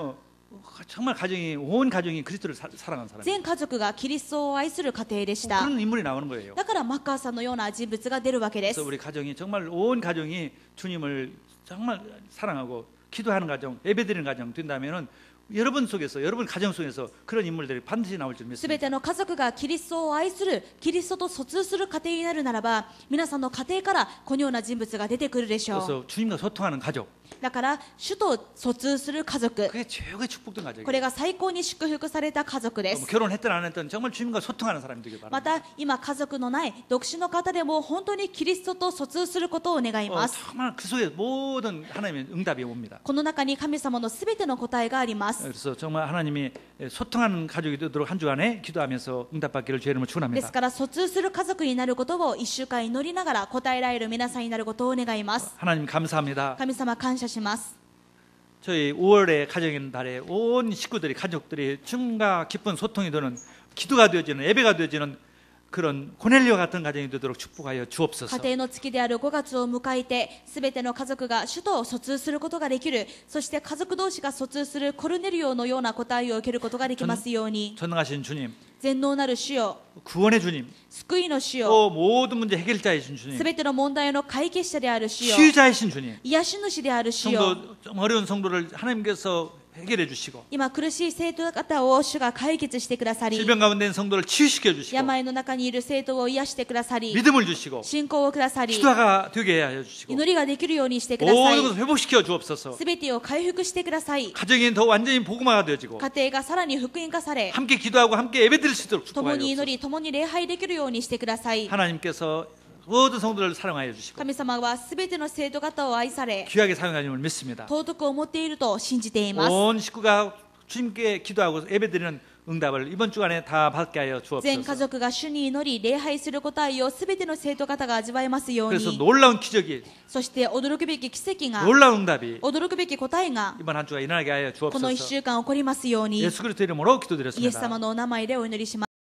정말 온 가정이 그리스도를 사랑하는 사람이에요. 全家族がキリストを愛する家庭でした。 그런 인물이 나오는 거예요. だからマッカーサーのような人物が出るわけです。 그래서 우리 가정이 정말 온 가정이 주님을 정말 사랑하고 기도하는 가정, 예배드리는 가정 된다면은 여러분 속에서 여러분 가정 속에서 그런 인물들이 반드시 나올 줄 すべ 믿습니다. ての家族がキリストを愛する、キリストと疎通する家庭になるならば、皆さんの家庭からこのような人物が出てくるでしょう。 그래서 주님과 소통하는 가족, だから主と疎通する家族、 그게 최고의 축복된 가정이에요. これが最高に祝福された家族で 뭐 す。 결혼했든 안 했든 정말 주님과 소통하는 사람이 되길 ま 바랍니다. た今家族のない独身の方でも本当にキリストと疎通することを願います。 정말 그 속에 모든 하나님의 응답이 옵니다. この中に神様のすべての答えがあります。 그래서 정말 하나님이 소통하는 가족이 되도록 한 주간에 기도하면서 응답받기를 주의 이름으로 です 축원합니다. から疎通する家族になることを1週間祈りながら答えられる皆さんになることを願います。 하나님 감사합니다. 神様感謝します。 저희 5월의 가정인 달에 온 식구들이 가족들이 춤과 기쁜 소통이 되는 기도가 되어지는 예배가 되어지는 그런 고넬료와 같은 가정이 되도록 축복하여 주옵소서. 家庭の月である5月を迎えて、すべての家族が主と疎通することができる、そして家族同士が疎通するコルネリオのような答えを受けることができますように。 전능하신 주님, 全能なる主よ、 구원의 주님, 救いの主よ、 또 모든 문제 해결자이신 주님, すべての問題の解決者である主よ、 치유자이신 주님, 癒し主である主よ、 성도 좀 어려운 성도를 하나님께서 해결해 주시고 今苦しい生徒方を主が解決してくださり、 질병 가운데 있는 성도를 치유시켜 주시고 病の中にいる生徒を癒してくださり、 믿음을 주시고 信仰をくださり、 기도가 되게 하여 주시고 祈りができるようにしてください。 모든 것을 회복시켜 주옵소서. すべてを回復してください。 가정이 더 완전히 복음화가 되어지고 家庭がさらに福音化され、 함께 기도하고 함께 예배드릴 수 있도록 共に 축복하여 祈り、共に礼拝できるようにしてください。 하나님께서 모든 성도를 사랑하여 주시고 神様はすべての生徒方を愛され、 귀하게 사용하심을 믿습니다. 尊く思っていると信じています。 온 식구가 주님께 기도하고 예배드리는 응답을 이번 주간에 다 받게 하여 全家 주옵소서. 族が主に祈り、礼拝する答えをすべての生徒方が味わえますよう 그래서 に。 놀라운 기적이 そして驚くべき奇跡が、 놀라운 응답이 驚くべき答えが 이번 한 주가 일어나게 하여 この1 주옵소서. 週間起こりますように。 예수 그리스도 이름으로 イエス 기도드렸습니다. 様のお名前でお祈りします。